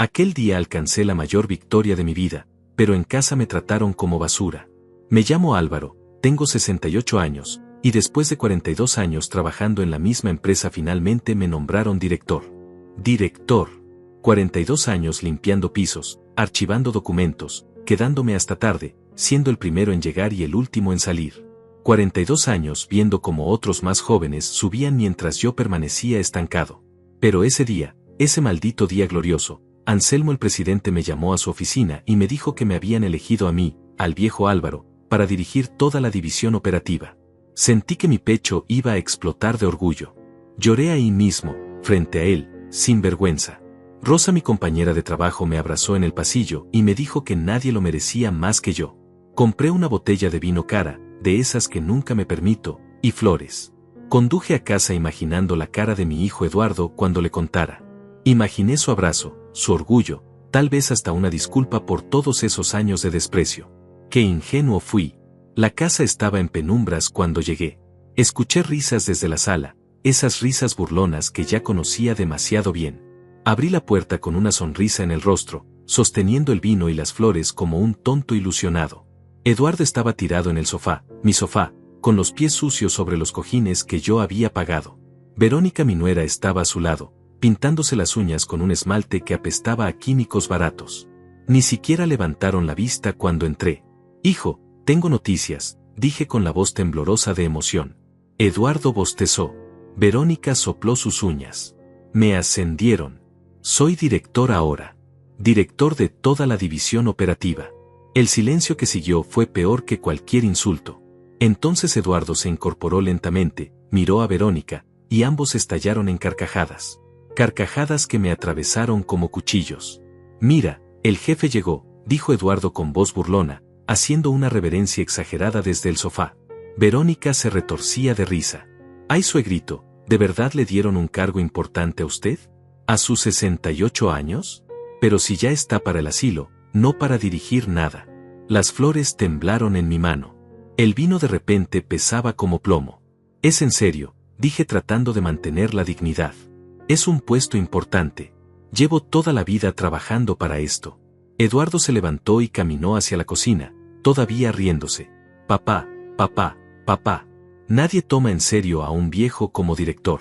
Aquel día alcancé la mayor victoria de mi vida, pero en casa me trataron como basura. Me llamo Álvaro, tengo 68 años, y después de 42 años trabajando en la misma empresa finalmente me nombraron director. Director. 42 años limpiando pisos, archivando documentos, quedándome hasta tarde, siendo el primero en llegar y el último en salir. 42 años viendo cómo otros más jóvenes subían mientras yo permanecía estancado. Pero ese día, ese maldito día glorioso, Anselmo el presidente me llamó a su oficina y me dijo que me habían elegido a mí, al viejo Álvaro, para dirigir toda la división operativa. Sentí que mi pecho iba a explotar de orgullo. Lloré ahí mismo, frente a él, sin vergüenza. Rosa, mi compañera de trabajo, me abrazó en el pasillo y me dijo que nadie lo merecía más que yo. Compré una botella de vino cara, de esas que nunca me permito, y flores. Conduje a casa imaginando la cara de mi hijo Eduardo cuando le contara. Imaginé su abrazo, su orgullo, tal vez hasta una disculpa por todos esos años de desprecio. ¡Qué ingenuo fui! La casa estaba en penumbras cuando llegué. Escuché risas desde la sala, esas risas burlonas que ya conocía demasiado bien. Abrí la puerta con una sonrisa en el rostro, sosteniendo el vino y las flores como un tonto ilusionado. Eduardo estaba tirado en el sofá, mi sofá, con los pies sucios sobre los cojines que yo había pagado. Verónica, mi nuera, estaba a su lado, pintándose las uñas con un esmalte que apestaba a químicos baratos. Ni siquiera levantaron la vista cuando entré. «Hijo, tengo noticias», dije con la voz temblorosa de emoción. Eduardo bostezó. Verónica sopló sus uñas. «Me ascendieron. Soy director ahora. Director de toda la división operativa». El silencio que siguió fue peor que cualquier insulto. Entonces Eduardo se incorporó lentamente, miró a Verónica, y ambos estallaron en carcajadas. Carcajadas que me atravesaron como cuchillos. «Mira, el jefe llegó», dijo Eduardo con voz burlona, haciendo una reverencia exagerada desde el sofá. Verónica se retorcía de risa. «Ay, suegrito, ¿de verdad le dieron un cargo importante a usted? ¿A sus 68 años? Pero si ya está para el asilo, no para dirigir nada». Las flores temblaron en mi mano. El vino de repente pesaba como plomo. «Es en serio», dije tratando de mantener la dignidad. «Es un puesto importante. Llevo toda la vida trabajando para esto». Eduardo se levantó y caminó hacia la cocina, todavía riéndose. «Papá, papá, papá. Nadie toma en serio a un viejo como director.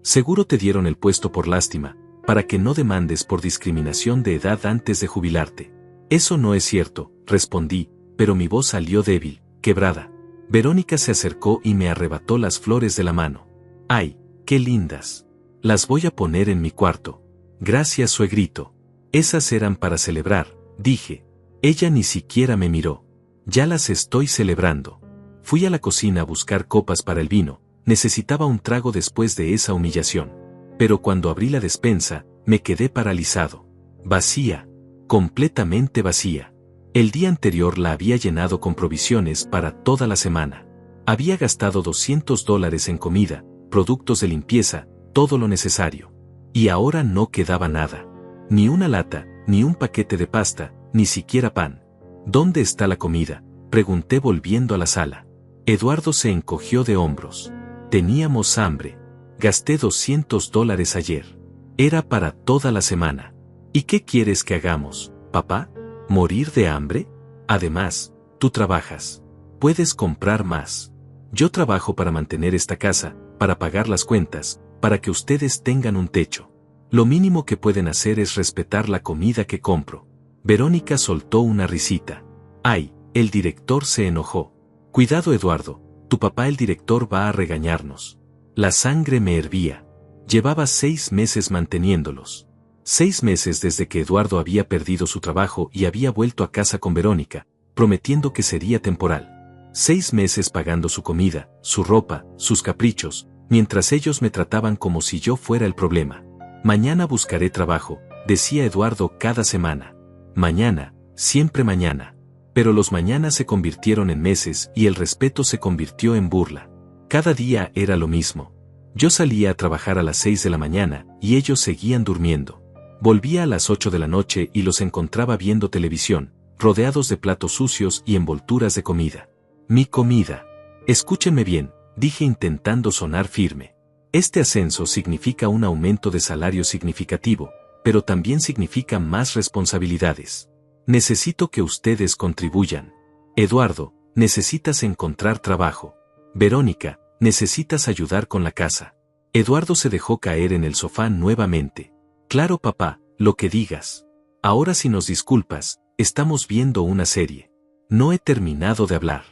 Seguro te dieron el puesto por lástima, para que no demandes por discriminación de edad antes de jubilarte». «Eso no es cierto», respondí, pero mi voz salió débil, quebrada. Verónica se acercó y me arrebató las flores de la mano. «¡Ay, qué lindas! Las voy a poner en mi cuarto». «Gracias, suegrito. Esas eran para celebrar», dije. Ella ni siquiera me miró. «Ya las estoy celebrando». Fui a la cocina a buscar copas para el vino, necesitaba un trago después de esa humillación. Pero cuando abrí la despensa, me quedé paralizado. Vacía. Completamente vacía. El día anterior la había llenado con provisiones para toda la semana. Había gastado $200 en comida, productos de limpieza, todo lo necesario. Y ahora no quedaba nada. Ni una lata, ni un paquete de pasta, ni siquiera pan. «¿Dónde está la comida?», pregunté volviendo a la sala. Eduardo se encogió de hombros. «Teníamos hambre. Gasté $200 ayer. Era para toda la semana». «¿Y qué quieres que hagamos, papá? ¿Morir de hambre? Además, tú trabajas. Puedes comprar más. Yo trabajo para mantener esta casa, para pagar las cuentas, para que ustedes tengan un techo. Lo mínimo que pueden hacer es respetar la comida que compro». Verónica soltó una risita. «Ay», el director se enojó. «Cuidado, Eduardo, tu papá el director va a regañarnos». La sangre me hervía. Llevaba 6 meses manteniéndolos. 6 meses desde que Eduardo había perdido su trabajo y había vuelto a casa con Verónica, prometiendo que sería temporal. 6 meses pagando su comida, su ropa, sus caprichos, mientras ellos me trataban como si yo fuera el problema. «Mañana buscaré trabajo», decía Eduardo cada semana. Mañana, siempre mañana. Pero los mañanas se convirtieron en meses y el respeto se convirtió en burla. Cada día era lo mismo. Yo salía a trabajar a las 6 de la mañana y ellos seguían durmiendo. Volvía a las 8 de la noche y los encontraba viendo televisión, rodeados de platos sucios y envolturas de comida. «Mi comida». «Escúchenme bien», dije intentando sonar firme. «Este ascenso significa un aumento de salario significativo, pero también significa más responsabilidades. Necesito que ustedes contribuyan. Eduardo, necesitas encontrar trabajo. Verónica, necesitas ayudar con la casa. Eduardo se dejó caer en el sofá nuevamente. Claro, papá, lo que digas. Ahora si nos disculpas, estamos viendo una serie. No he terminado de hablar.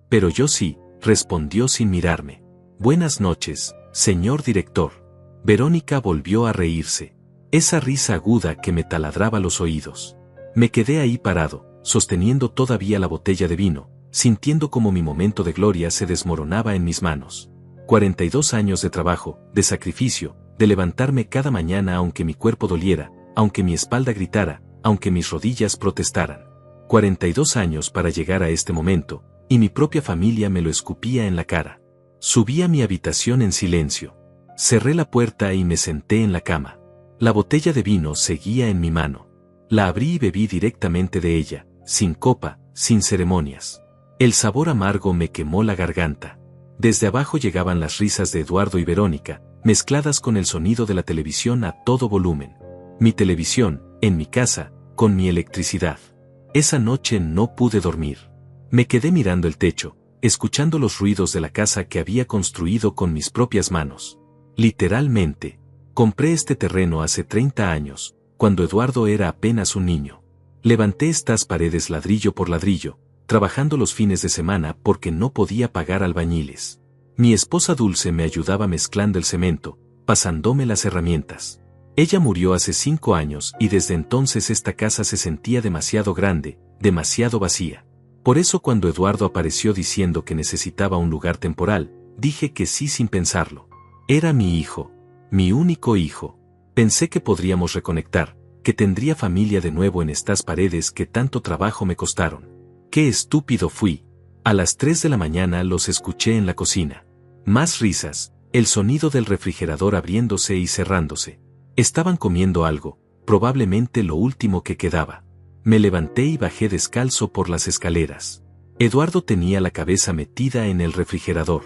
Pero yo sí, respondió sin mirarme. Buenas noches, señor director. Verónica volvió a reírse. Esa risa aguda que me taladraba los oídos. Me quedé ahí parado, sosteniendo todavía la botella de vino, sintiendo como mi momento de gloria se desmoronaba en mis manos. 42 años de trabajo, de sacrificio, de levantarme cada mañana aunque mi cuerpo doliera, aunque mi espalda gritara, aunque mis rodillas protestaran. 42 años para llegar a este momento, y mi propia familia me lo escupía en la cara. Subí a mi habitación en silencio. Cerré la puerta y me senté en la cama. La botella de vino seguía en mi mano. La abrí y bebí directamente de ella, sin copa, sin ceremonias. El sabor amargo me quemó la garganta. Desde abajo llegaban las risas de Eduardo y Verónica, mezcladas con el sonido de la televisión a todo volumen. Mi televisión, en mi casa, con mi electricidad. Esa noche no pude dormir. Me quedé mirando el techo, escuchando los ruidos de la casa que había construido con mis propias manos. Literalmente, compré este terreno hace 30 años, cuando Eduardo era apenas un niño. Levanté estas paredes ladrillo por ladrillo, trabajando los fines de semana porque no podía pagar albañiles. Mi esposa Dulce me ayudaba mezclando el cemento, pasándome las herramientas. Ella murió hace 5 años y desde entonces esta casa se sentía demasiado grande, demasiado vacía. Por eso cuando Eduardo apareció diciendo que necesitaba un lugar temporal, dije que sí sin pensarlo. Era mi hijo, mi único hijo. Pensé que podríamos reconectar, que tendría familia de nuevo en estas paredes que tanto trabajo me costaron. ¡Qué estúpido fui! A las 3 de la mañana los escuché en la cocina. Más risas, el sonido del refrigerador abriéndose y cerrándose. Estaban comiendo algo, probablemente lo último que quedaba. Me levanté y bajé descalzo por las escaleras. Eduardo tenía la cabeza metida en el refrigerador.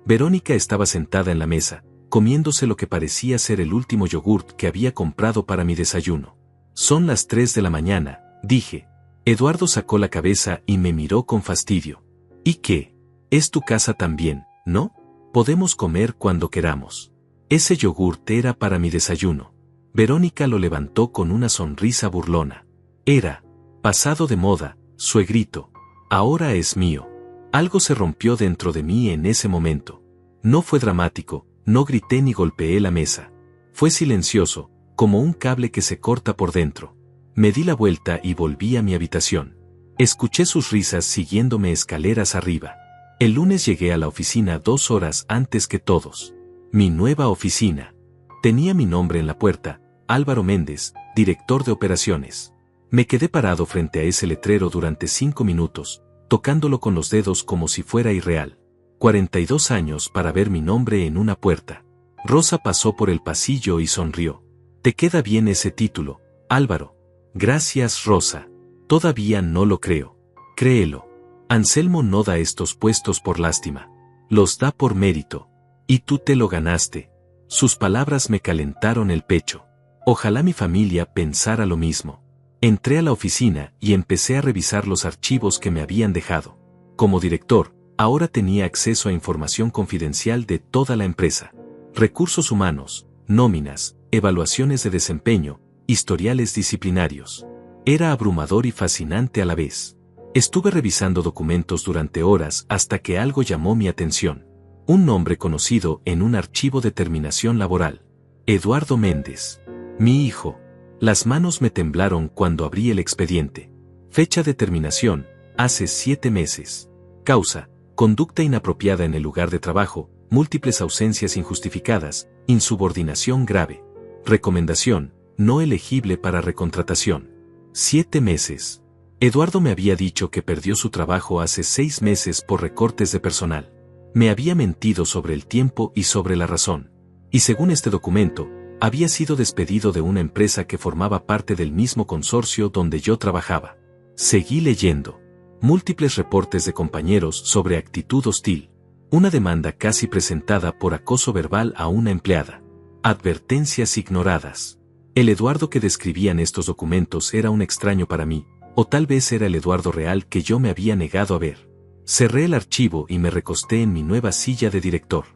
Verónica estaba sentada en la mesa, comiéndose lo que parecía ser el último yogurt que había comprado para mi desayuno. Son las 3 de la mañana, dije. Eduardo sacó la cabeza y me miró con fastidio. ¿Y qué? Es tu casa también, ¿no? Podemos comer cuando queramos. Ese yogurt era para mi desayuno. Verónica lo levantó con una sonrisa burlona. Era pasado de moda, suegrito. Ahora es mío. Algo se rompió dentro de mí en ese momento. No fue dramático, no grité ni golpeé la mesa. Fue silencioso, como un cable que se corta por dentro. Me di la vuelta y volví a mi habitación. Escuché sus risas siguiéndome escaleras arriba. El lunes llegué a la oficina 2 horas antes que todos. Mi nueva oficina. Tenía mi nombre en la puerta, Álvaro Méndez, director de operaciones. Me quedé parado frente a ese letrero durante 5 minutos, tocándolo con los dedos como si fuera irreal. 42 años para ver mi nombre en una puerta. Rosa pasó por el pasillo y sonrió. Te queda bien ese título, Álvaro. Gracias, Rosa. Todavía no lo creo. Créelo. Anselmo no da estos puestos por lástima. Los da por mérito. Y tú te lo ganaste. Sus palabras me calentaron el pecho. Ojalá mi familia pensara lo mismo. Entré a la oficina y empecé a revisar los archivos que me habían dejado. Como director, ahora tenía acceso a información confidencial de toda la empresa. Recursos humanos, nóminas, evaluaciones de desempeño, historiales disciplinarios. Era abrumador y fascinante a la vez. Estuve revisando documentos durante horas hasta que algo llamó mi atención. Un nombre conocido en un archivo de terminación laboral. Eduardo Méndez. Mi hijo. Las manos me temblaron cuando abrí el expediente. Fecha de terminación, hace 7 meses. Causa, conducta inapropiada en el lugar de trabajo, múltiples ausencias injustificadas, insubordinación grave. Recomendación, no elegible para recontratación. 7 meses. Eduardo me había dicho que perdió su trabajo hace 6 meses por recortes de personal. Me había mentido sobre el tiempo y sobre la razón. Y según este documento, había sido despedido de una empresa que formaba parte del mismo consorcio donde yo trabajaba. Seguí leyendo. Múltiples reportes de compañeros sobre actitud hostil. Una demanda casi presentada por acoso verbal a una empleada. Advertencias ignoradas. El Eduardo que describían estos documentos era un extraño para mí, o tal vez era el Eduardo real que yo me había negado a ver. Cerré el archivo y me recosté en mi nueva silla de director.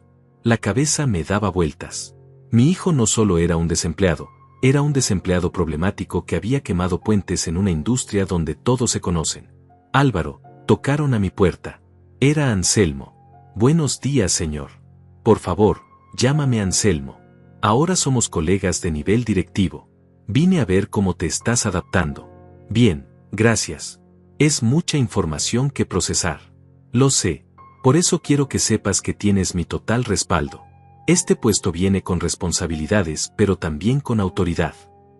La cabeza me daba vueltas. Mi hijo no solo era un desempleado, era un desempleado problemático que había quemado puentes en una industria donde todos se conocen. Álvaro, tocaron a mi puerta. Era Anselmo. Buenos días, señor. Por favor, llámame Anselmo. Ahora somos colegas de nivel directivo. Vine a ver cómo te estás adaptando. Bien, gracias. Es mucha información que procesar. Lo sé. Por eso quiero que sepas que tienes mi total respaldo. Este puesto viene con responsabilidades, pero también con autoridad.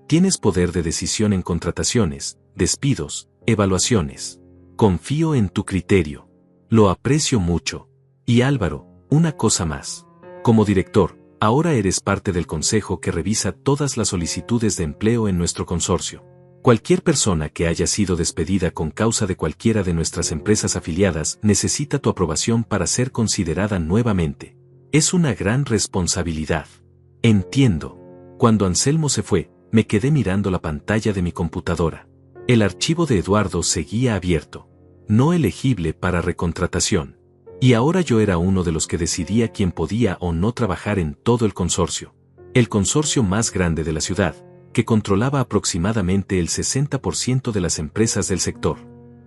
Tienes poder de decisión en contrataciones, despidos, evaluaciones. Confío en tu criterio. Lo aprecio mucho. Y Álvaro, una cosa más. Como director, ahora eres parte del consejo que revisa todas las solicitudes de empleo en nuestro consorcio. Cualquier persona que haya sido despedida con causa de cualquiera de nuestras empresas afiliadas necesita tu aprobación para ser considerada nuevamente. Es una gran responsabilidad. Entiendo. Cuando Anselmo se fue, me quedé mirando la pantalla de mi computadora. El archivo de Eduardo seguía abierto. No elegible para recontratación. Y ahora yo era uno de los que decidía quién podía o no trabajar en todo el consorcio. El consorcio más grande de la ciudad, que controlaba aproximadamente el 60% de las empresas del sector.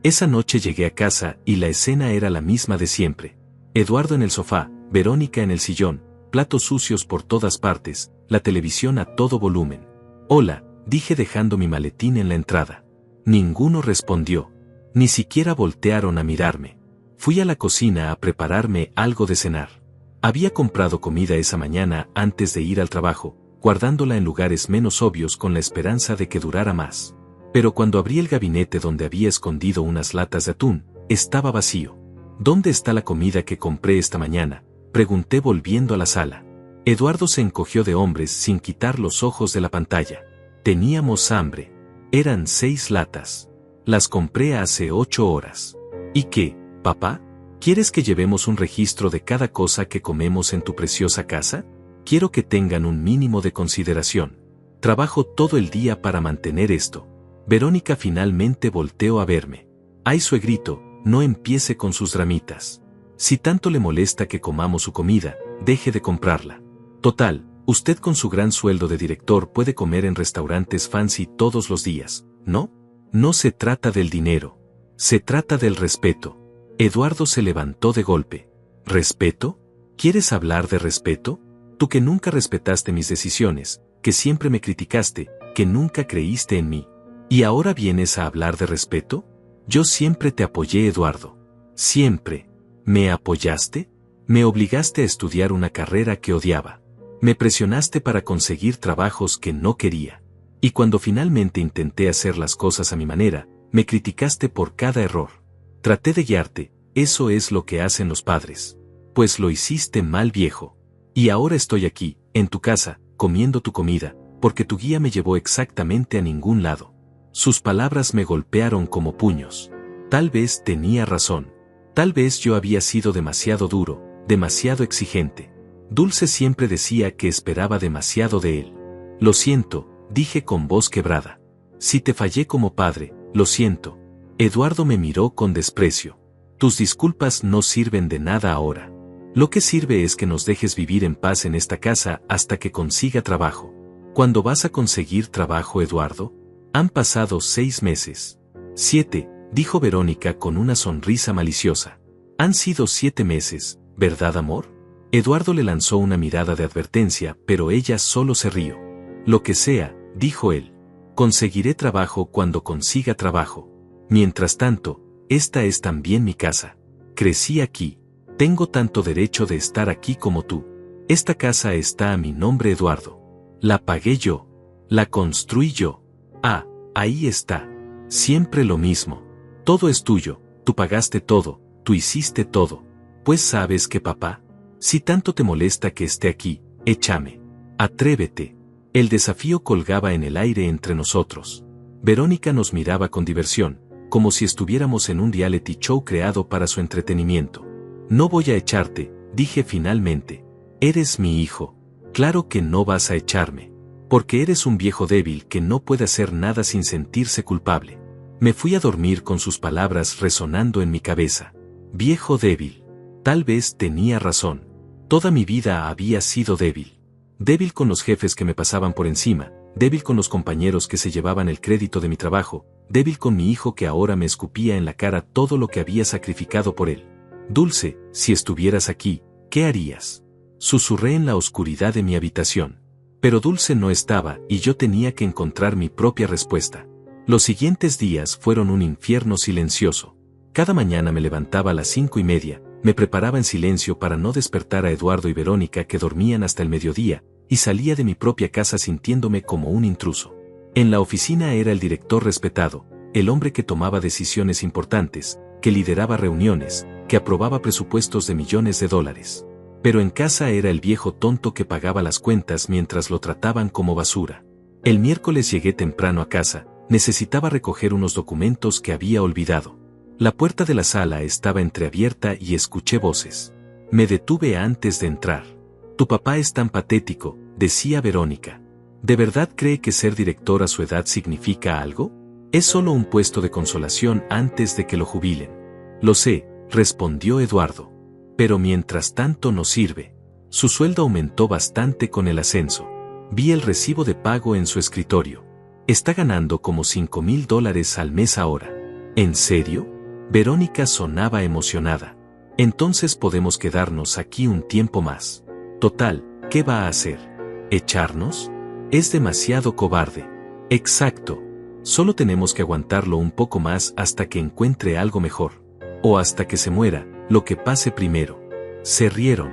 Esa noche llegué a casa y la escena era la misma de siempre. Eduardo en el sofá, Verónica en el sillón, platos sucios por todas partes, la televisión a todo volumen. Hola, dije dejando mi maletín en la entrada. Ninguno respondió. Ni siquiera voltearon a mirarme. Fui a la cocina a prepararme algo de cenar. Había comprado comida esa mañana antes de ir al trabajo, guardándola en lugares menos obvios con la esperanza de que durara más. Pero cuando abrí el gabinete donde había escondido unas latas de atún, estaba vacío. ¿Dónde está la comida que compré esta mañana?, pregunté volviendo a la sala. Eduardo se encogió de hombros sin quitar los ojos de la pantalla. Teníamos hambre. Eran 6 latas. Las compré hace 8 horas. ¿Y qué, papá? ¿Quieres que llevemos un registro de cada cosa que comemos en tu preciosa casa? Quiero que tengan un mínimo de consideración. Trabajo todo el día para mantener esto. Verónica finalmente volteó a verme. Ay, suegrito, no empiece con sus dramitas. Si tanto le molesta que comamos su comida, deje de comprarla. Total, usted con su gran sueldo de director puede comer en restaurantes fancy todos los días, ¿no? No se trata del dinero. Se trata del respeto. Eduardo se levantó de golpe. ¿Respeto? ¿Quieres hablar de respeto? Tú que nunca respetaste mis decisiones, que siempre me criticaste, que nunca creíste en mí. ¿Y ahora vienes a hablar de respeto? Yo siempre te apoyé, Eduardo. Siempre. ¿Me apoyaste? Me obligaste a estudiar una carrera que odiaba. Me presionaste para conseguir trabajos que no quería. Y cuando finalmente intenté hacer las cosas a mi manera, me criticaste por cada error. Traté de guiarte, eso es lo que hacen los padres. Pues lo hiciste mal, viejo. Y ahora estoy aquí, en tu casa, comiendo tu comida, porque tu guía me llevó exactamente a ningún lado. Sus palabras me golpearon como puños. Tal vez tenía razón. Tal vez yo había sido demasiado duro, demasiado exigente. Dulce siempre decía que esperaba demasiado de él. Lo siento, dije con voz quebrada. Si te fallé como padre, lo siento. Eduardo me miró con desprecio. Tus disculpas no sirven de nada ahora. Lo que sirve es que nos dejes vivir en paz en esta casa hasta que consiga trabajo. ¿Cuándo vas a conseguir trabajo, Eduardo? Han pasado 6 meses. 7, dijo Verónica con una sonrisa maliciosa. Han sido 7 meses, ¿verdad, amor? Eduardo le lanzó una mirada de advertencia, pero ella solo se rió. Lo que sea, dijo él. Conseguiré trabajo cuando consiga trabajo. Mientras tanto, esta es también mi casa. Crecí aquí. Tengo tanto derecho de estar aquí como tú. Esta casa está a mi nombre, Eduardo. La pagué yo. La construí yo. Ah, ahí está. Siempre lo mismo. Todo es tuyo, tú pagaste todo, tú hiciste todo. Pues sabes que, papá, si tanto te molesta que esté aquí, échame. Atrévete. El desafío colgaba en el aire entre nosotros. Verónica nos miraba con diversión, como si estuviéramos en un reality show creado para su entretenimiento. No voy a echarte, dije finalmente. Eres mi hijo. Claro que no vas a echarme. Porque eres un viejo débil que no puede hacer nada sin sentirse culpable. Me fui a dormir con sus palabras resonando en mi cabeza. Viejo débil. Tal vez tenía razón. Toda mi vida había sido débil. Débil con los jefes que me pasaban por encima, débil con los compañeros que se llevaban el crédito de mi trabajo, débil con mi hijo que ahora me escupía en la cara todo lo que había sacrificado por él. Dulce, si estuvieras aquí, ¿qué harías? Susurré en la oscuridad de mi habitación. Pero Dulce no estaba y yo tenía que encontrar mi propia respuesta. Los siguientes días fueron un infierno silencioso. Cada mañana me levantaba a las 5:30, me preparaba en silencio para no despertar a Eduardo y Verónica que dormían hasta el mediodía, y salía de mi propia casa sintiéndome como un intruso. En la oficina era el director respetado, el hombre que tomaba decisiones importantes, que lideraba reuniones, que aprobaba presupuestos de millones de dólares. Pero en casa era el viejo tonto que pagaba las cuentas mientras lo trataban como basura. El miércoles llegué temprano a casa, necesitaba recoger unos documentos que había olvidado. La puerta de la sala estaba entreabierta y escuché voces. Me detuve antes de entrar. Tu papá es tan patético, decía Verónica. ¿De verdad cree que ser director a su edad significa algo? Es solo un puesto de consolación antes de que lo jubilen. Lo sé, respondió Eduardo. Pero mientras tanto no sirve. Su sueldo aumentó bastante con el ascenso. Vi el recibo de pago en su escritorio. Está ganando como $5,000 al mes ahora. ¿En serio? Verónica sonaba emocionada. Entonces podemos quedarnos aquí un tiempo más. Total, ¿qué va a hacer? ¿Echarnos? Es demasiado cobarde. Exacto. Solo tenemos que aguantarlo un poco más hasta que encuentre algo mejor. O hasta que se muera, lo que pase primero. Se rieron.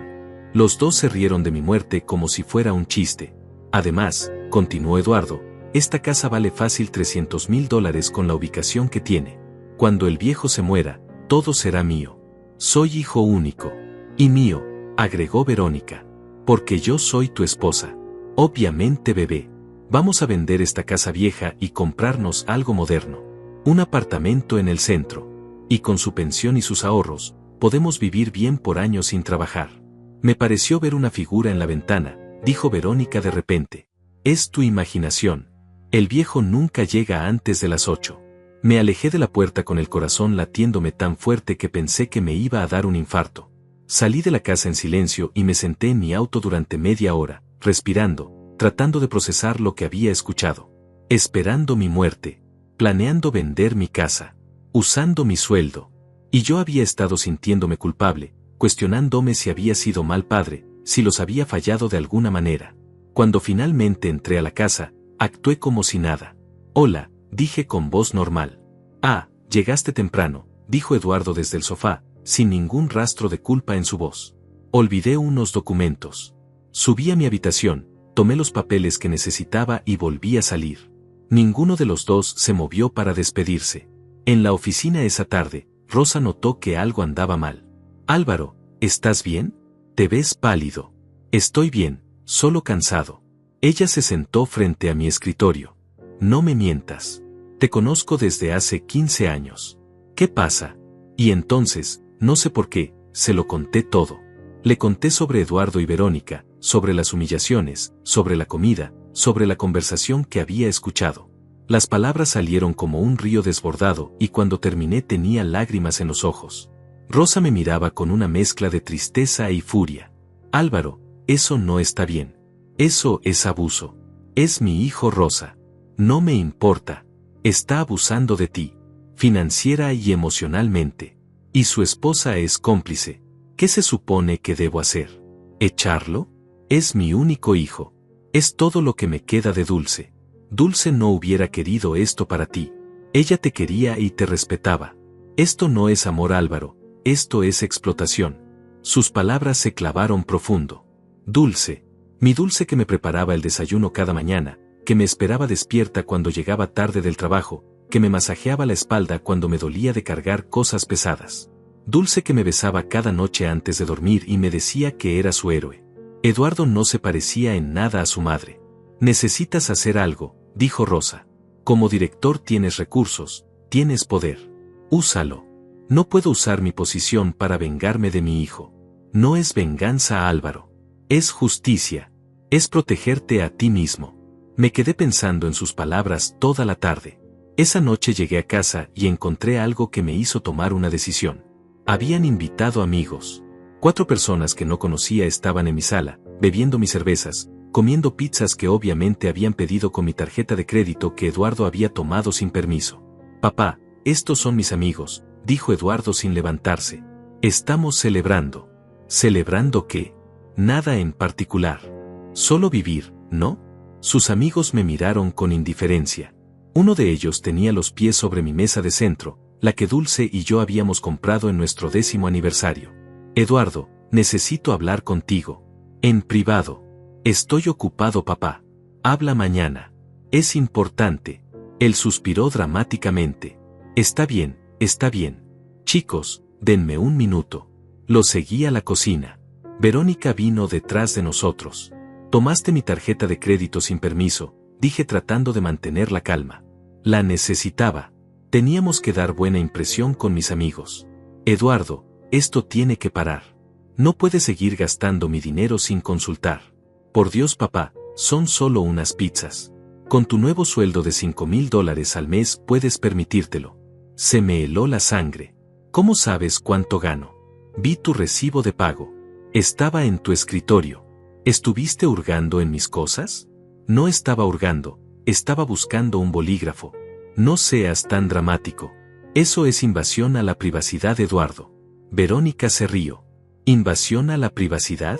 Los dos se rieron de mi muerte como si fuera un chiste. Además, continuó Eduardo, esta casa vale fácil $300,000 con la ubicación que tiene. Cuando el viejo se muera, todo será mío. Soy hijo único. Y mío, agregó Verónica. Porque yo soy tu esposa. Obviamente, bebé. Vamos a vender esta casa vieja y comprarnos algo moderno. Un apartamento en el centro. Y con su pensión y sus ahorros, podemos vivir bien por años sin trabajar. Me pareció ver una figura en la ventana, dijo Verónica de repente. Es tu imaginación. El viejo nunca llega antes de las 8. Me alejé de la puerta con el corazón latiéndome tan fuerte que pensé que me iba a dar un infarto. Salí de la casa en silencio y me senté en mi auto durante media hora, respirando, tratando de procesar lo que había escuchado. Esperando mi muerte. Planeando vender mi casa. Usando mi sueldo. Y yo había estado sintiéndome culpable, cuestionándome si había sido mal padre, si los había fallado de alguna manera. Cuando finalmente entré a la casa, actué como si nada. Hola, dije con voz normal. Ah, llegaste temprano, dijo Eduardo desde el sofá, sin ningún rastro de culpa en su voz. Olvidé unos documentos. Subí a mi habitación, tomé los papeles que necesitaba y volví a salir. Ninguno de los dos se movió para despedirse. En la oficina esa tarde, Rosa notó que algo andaba mal. Álvaro, ¿estás bien? Te ves pálido. Estoy bien, solo cansado. Ella se sentó frente a mi escritorio. No me mientas. Te conozco desde hace 15 años. ¿Qué pasa? Y entonces, no sé por qué, se lo conté todo. Le conté sobre Eduardo y Verónica, sobre las humillaciones, sobre la comida, sobre la conversación que había escuchado. Las palabras salieron como un río desbordado y cuando terminé tenía lágrimas en los ojos. Rosa me miraba con una mezcla de tristeza y furia. Álvaro, eso no está bien. Eso es abuso. Es mi hijo Rosa. No me importa. Está abusando de ti, financiera y emocionalmente. Y su esposa es cómplice. ¿Qué se supone que debo hacer? ¿Echarlo? Es mi único hijo. Es todo lo que me queda de Dulce. Dulce no hubiera querido esto para ti. Ella te quería y te respetaba. Esto no es amor, Álvaro, esto es explotación. Sus palabras se clavaron profundo. Dulce. Mi Dulce que me preparaba el desayuno cada mañana, que me esperaba despierta cuando llegaba tarde del trabajo, que me masajeaba la espalda cuando me dolía de cargar cosas pesadas. Dulce que me besaba cada noche antes de dormir y me decía que era su héroe. Eduardo no se parecía en nada a su madre. Necesitas hacer algo, dijo Rosa. Como director tienes recursos, tienes poder. Úsalo. No puedo usar mi posición para vengarme de mi hijo. No es venganza, Álvaro. Es justicia. Es protegerte a ti mismo. Me quedé pensando en sus palabras toda la tarde. Esa noche llegué a casa y encontré algo que me hizo tomar una decisión. Habían invitado amigos. 4 personas que no conocía estaban en mi sala, bebiendo mis cervezas, comiendo pizzas que obviamente habían pedido con mi tarjeta de crédito que Eduardo había tomado sin permiso. Papá, estos son mis amigos, dijo Eduardo sin levantarse. Estamos celebrando. ¿Celebrando qué? Nada en particular. Solo vivir, ¿no? Sus amigos me miraron con indiferencia. Uno de ellos tenía los pies sobre mi mesa de centro, la que Dulce y yo habíamos comprado en nuestro 10º aniversario. Eduardo, necesito hablar contigo. En privado. Estoy ocupado, papá. Habla mañana. Es importante. Él suspiró dramáticamente. Está bien, está bien. Chicos, denme un minuto. Lo seguí a la cocina. Verónica vino detrás de nosotros. Tomaste mi tarjeta de crédito sin permiso, dije tratando de mantener la calma. La necesitaba. Teníamos que dar buena impresión con mis amigos. Eduardo, esto tiene que parar. No puedes seguir gastando mi dinero sin consultar. Por Dios, papá, son solo unas pizzas. Con tu nuevo sueldo de $5,000 al mes puedes permitírtelo. Se me heló la sangre. ¿Cómo sabes cuánto gano? Vi tu recibo de pago. Estaba en tu escritorio. ¿Estuviste hurgando en mis cosas? No estaba hurgando, estaba buscando un bolígrafo. No seas tan dramático. Eso es invasión a la privacidad, Eduardo. Verónica se rió. ¿Invasión a la privacidad?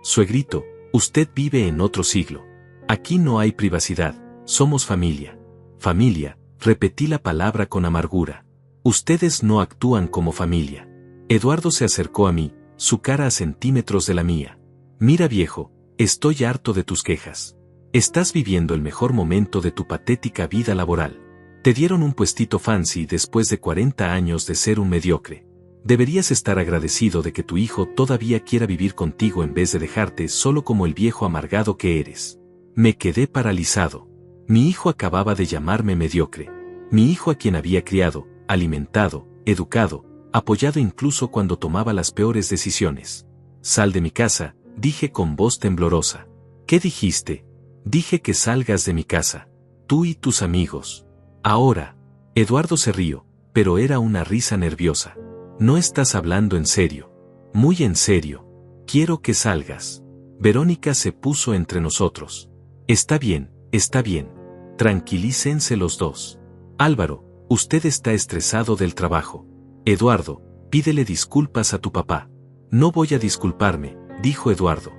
Suegrito, usted vive en otro siglo. Aquí no hay privacidad, somos familia. Familia, repetí la palabra con amargura. Ustedes no actúan como familia. Eduardo se acercó a mí, su cara a centímetros de la mía. Mira, viejo, estoy harto de tus quejas. Estás viviendo el mejor momento de tu patética vida laboral. Te dieron un puestito fancy después de 40 años de ser un mediocre. Deberías estar agradecido de que tu hijo todavía quiera vivir contigo en vez de dejarte solo como el viejo amargado que eres. Me quedé paralizado. Mi hijo acababa de llamarme mediocre. Mi hijo a quien había criado, alimentado, educado, apoyado incluso cuando tomaba las peores decisiones. Sal de mi casa, dije con voz temblorosa. ¿Qué dijiste? Dije que salgas de mi casa. Tú y tus amigos. Ahora. Eduardo se rió, pero era una risa nerviosa. No estás hablando en serio. Muy en serio. Quiero que salgas. Verónica se puso entre nosotros. Está bien, está bien. Tranquilícense los dos. Álvaro, usted está estresado del trabajo. Eduardo, pídele disculpas a tu papá. No voy a disculparme, dijo Eduardo.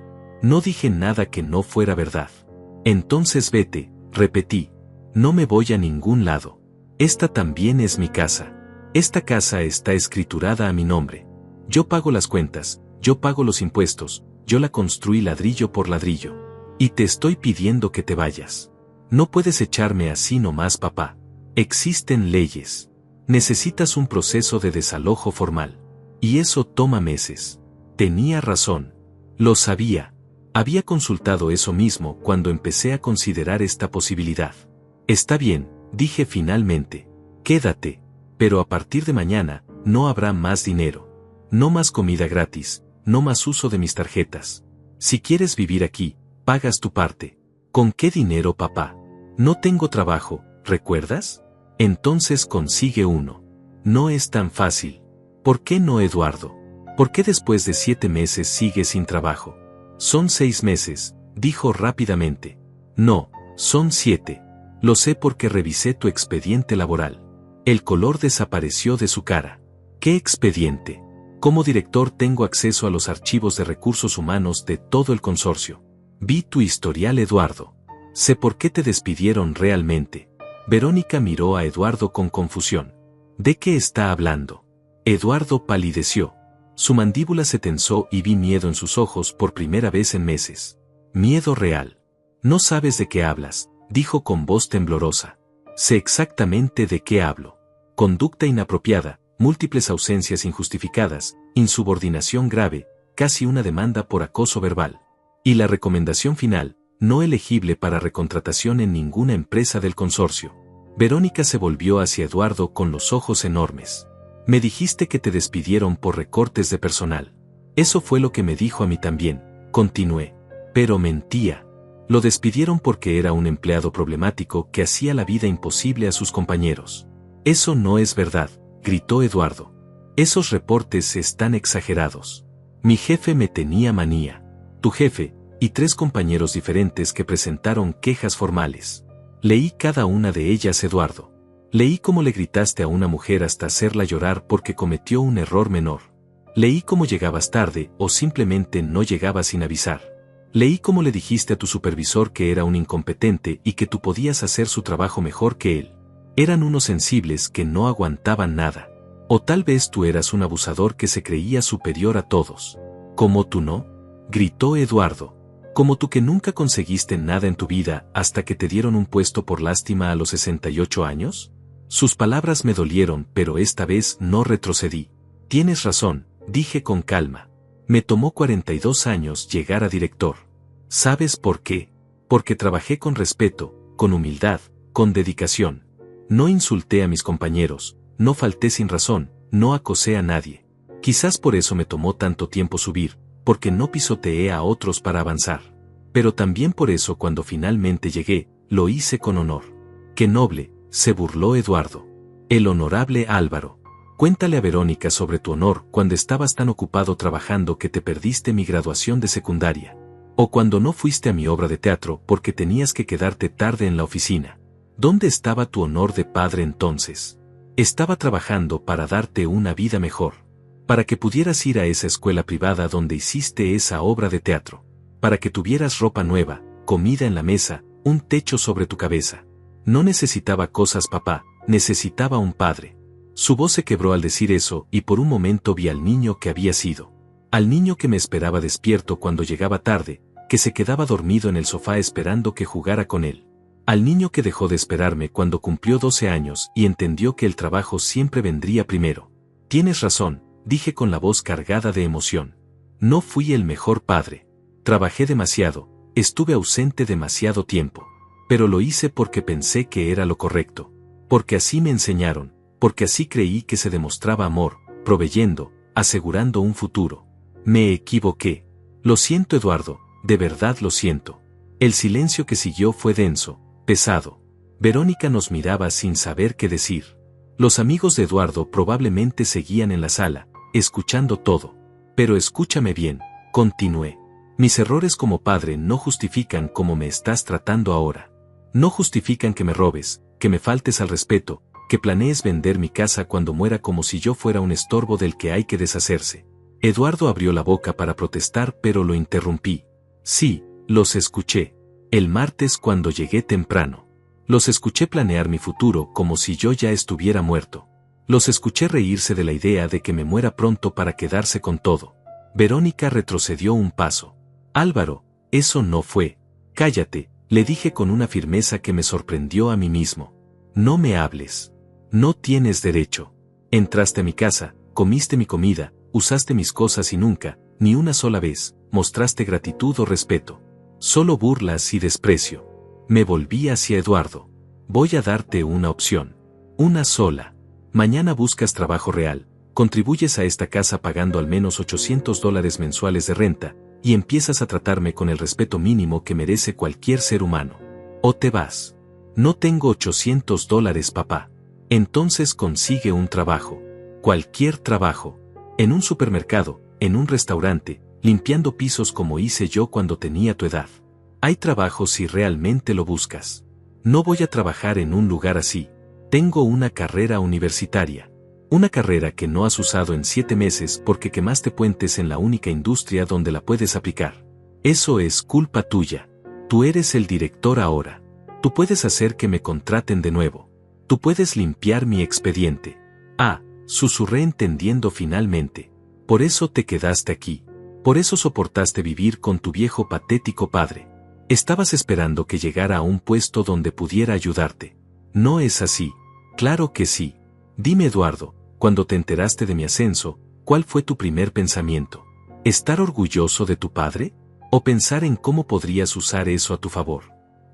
No dije nada que no fuera verdad. Entonces vete, repetí. No me voy a ningún lado. Esta también es mi casa. Esta casa está escriturada a mi nombre. Yo pago las cuentas, yo pago los impuestos, yo la construí ladrillo por ladrillo. Y te estoy pidiendo que te vayas. No puedes echarme así nomás, papá. Existen leyes. Necesitas un proceso de desalojo formal. Y eso toma meses. Tenía razón. Lo sabía. Había consultado eso mismo cuando empecé a considerar esta posibilidad. Está bien, dije finalmente. Quédate. Pero a partir de mañana, no habrá más dinero. No más comida gratis, no más uso de mis tarjetas. Si quieres vivir aquí, pagas tu parte. ¿Con qué dinero, papá? No tengo trabajo, ¿recuerdas? Entonces consigue uno. No es tan fácil. ¿Por qué no, Eduardo? ¿Por qué después de 7 meses sigues sin trabajo? Son 6 meses, dijo rápidamente. No, son 7. Lo sé porque revisé tu expediente laboral. El color desapareció de su cara. ¿Qué expediente? Como director tengo acceso a los archivos de recursos humanos de todo el consorcio. Vi tu historial, Eduardo. Sé por qué te despidieron realmente. Verónica miró a Eduardo con confusión. ¿De qué está hablando? Eduardo palideció. Su mandíbula se tensó y vi miedo en sus ojos por primera vez en meses. Miedo real. No sabes de qué hablas, dijo con voz temblorosa. Sé exactamente de qué hablo. Conducta inapropiada, múltiples ausencias injustificadas, insubordinación grave, casi una demanda por acoso verbal. Y la recomendación final, no elegible para recontratación en ninguna empresa del consorcio. Verónica se volvió hacia Eduardo con los ojos enormes. Me dijiste que te despidieron por recortes de personal. Eso fue lo que me dijo a mí también, continué. Pero mentía. Lo despidieron porque era un empleado problemático que hacía la vida imposible a sus compañeros. Eso no es verdad, gritó Eduardo. Esos reportes están exagerados. Mi jefe me tenía manía. Tu jefe, y 3 compañeros diferentes que presentaron quejas formales. Leí cada una de ellas, Eduardo. Leí cómo le gritaste a una mujer hasta hacerla llorar porque cometió un error menor. Leí cómo llegabas tarde o simplemente no llegabas sin avisar. Leí cómo le dijiste a tu supervisor que era un incompetente y que tú podías hacer su trabajo mejor que él. Eran unos sensibles que no aguantaban nada. O tal vez tú eras un abusador que se creía superior a todos. ¿Cómo tú no? Gritó Eduardo. Como tú que nunca conseguiste nada en tu vida hasta que te dieron un puesto por lástima a los 68 años. Sus palabras me dolieron, pero esta vez no retrocedí. Tienes razón, dije con calma. Me tomó 42 años llegar a director. ¿Sabes por qué? Porque trabajé con respeto, con humildad, con dedicación. No insulté a mis compañeros, no falté sin razón, no acosé a nadie. Quizás por eso me tomó tanto tiempo subir, porque no pisoteé a otros para avanzar. Pero también por eso cuando finalmente llegué, lo hice con honor. ¡Qué noble!, se burló Eduardo. El honorable Álvaro. Cuéntale a Verónica sobre tu honor cuando estabas tan ocupado trabajando que te perdiste mi graduación de secundaria. O cuando no fuiste a mi obra de teatro porque tenías que quedarte tarde en la oficina. ¿Dónde estaba tu honor de padre entonces? Estaba trabajando para darte una vida mejor. Para que pudieras ir a esa escuela privada donde hiciste esa obra de teatro. Para que tuvieras ropa nueva, comida en la mesa, un techo sobre tu cabeza. No necesitaba cosas, papá, necesitaba un padre. Su voz se quebró al decir eso y por un momento vi al niño que había sido. Al niño que me esperaba despierto cuando llegaba tarde, que se quedaba dormido en el sofá esperando que jugara con él. Al niño que dejó de esperarme cuando cumplió 12 años y entendió que el trabajo siempre vendría primero. Tienes razón, dije con la voz cargada de emoción. No fui el mejor padre. Trabajé demasiado, estuve ausente demasiado tiempo. Pero lo hice porque pensé que era lo correcto. Porque así me enseñaron. Porque así creí que se demostraba amor, proveyendo, asegurando un futuro. Me equivoqué. Lo siento, Eduardo, de verdad lo siento. El silencio que siguió fue denso, pesado. Verónica nos miraba sin saber qué decir. Los amigos de Eduardo probablemente seguían en la sala, escuchando todo. Pero escúchame bien, continué. Mis errores como padre no justifican cómo me estás tratando ahora. No justifican que me robes, que me faltes al respeto, que planees vender mi casa cuando muera como si yo fuera un estorbo del que hay que deshacerse. Eduardo abrió la boca para protestar, pero lo interrumpí. Sí, los escuché. El martes cuando llegué temprano. Los escuché planear mi futuro como si yo ya estuviera muerto. Los escuché reírse de la idea de que me muera pronto para quedarse con todo. Verónica retrocedió un paso. Álvaro, eso no fue. Cállate, le dije con una firmeza que me sorprendió a mí mismo. No me hables. No tienes derecho. Entraste a mi casa, comiste mi comida, usaste mis cosas y nunca, ni una sola vez, mostraste gratitud o respeto. Solo burlas y desprecio. Me volví hacia Eduardo. Voy a darte una opción. Una sola. Mañana buscas trabajo real, contribuyes a esta casa pagando al menos $800 mensuales de renta, y empiezas a tratarme con el respeto mínimo que merece cualquier ser humano. O te vas. No tengo $800, papá. Entonces consigue un trabajo. Cualquier trabajo. En un supermercado, en un restaurante, limpiando pisos como hice yo cuando tenía tu edad. Hay trabajo si realmente lo buscas. No voy a trabajar en un lugar así. Tengo una carrera universitaria. Una carrera que no has usado en 7 meses porque quemaste puentes en la única industria donde la puedes aplicar. Eso es culpa tuya. Tú eres el director ahora. Tú puedes hacer que me contraten de nuevo. Tú puedes limpiar mi expediente. Ah, susurré entendiendo finalmente. Por eso te quedaste aquí. Por eso soportaste vivir con tu viejo patético padre. Estabas esperando que llegara a un puesto donde pudiera ayudarte. No es así. Claro que sí. Dime, Eduardo, cuando te enteraste de mi ascenso, ¿cuál fue tu primer pensamiento? ¿Estar orgulloso de tu padre? ¿O pensar en cómo podrías usar eso a tu favor?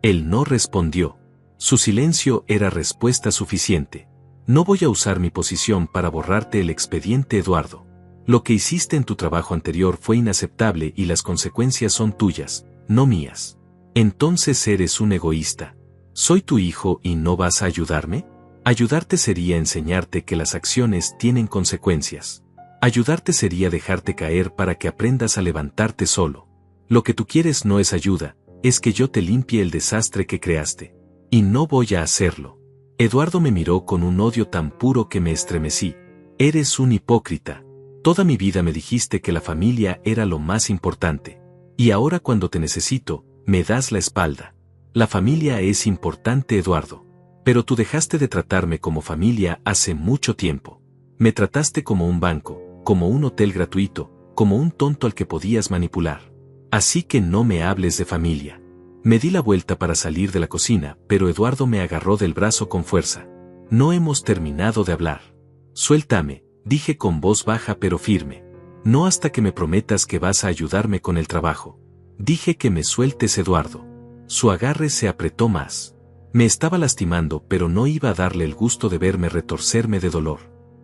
Él no respondió. Su silencio era respuesta suficiente. No voy a usar mi posición para borrarte el expediente, Eduardo. Lo que hiciste en tu trabajo anterior fue inaceptable y las consecuencias son tuyas, no mías. Entonces eres un egoísta. ¿Soy tu hijo y no vas a ayudarme? Ayudarte sería enseñarte que las acciones tienen consecuencias. Ayudarte sería dejarte caer para que aprendas a levantarte solo. Lo que tú quieres no es ayuda, es que yo te limpie el desastre que creaste. Y no voy a hacerlo. Eduardo me miró con un odio tan puro que me estremecí. Eres un hipócrita. Toda mi vida me dijiste que la familia era lo más importante. Y ahora cuando te necesito, me das la espalda. La familia es importante, Eduardo. Pero tú dejaste de tratarme como familia hace mucho tiempo. Me trataste como un banco, como un hotel gratuito, como un tonto al que podías manipular. Así que no me hables de familia. Me di la vuelta para salir de la cocina, pero Eduardo me agarró del brazo con fuerza. No hemos terminado de hablar. Suéltame, dije con voz baja pero firme. No hasta que me prometas que vas a ayudarme con el trabajo. Dije que me sueltes, Eduardo. Su agarre se apretó más. Me estaba lastimando, pero no iba a darle el gusto de verme retorcerme de dolor.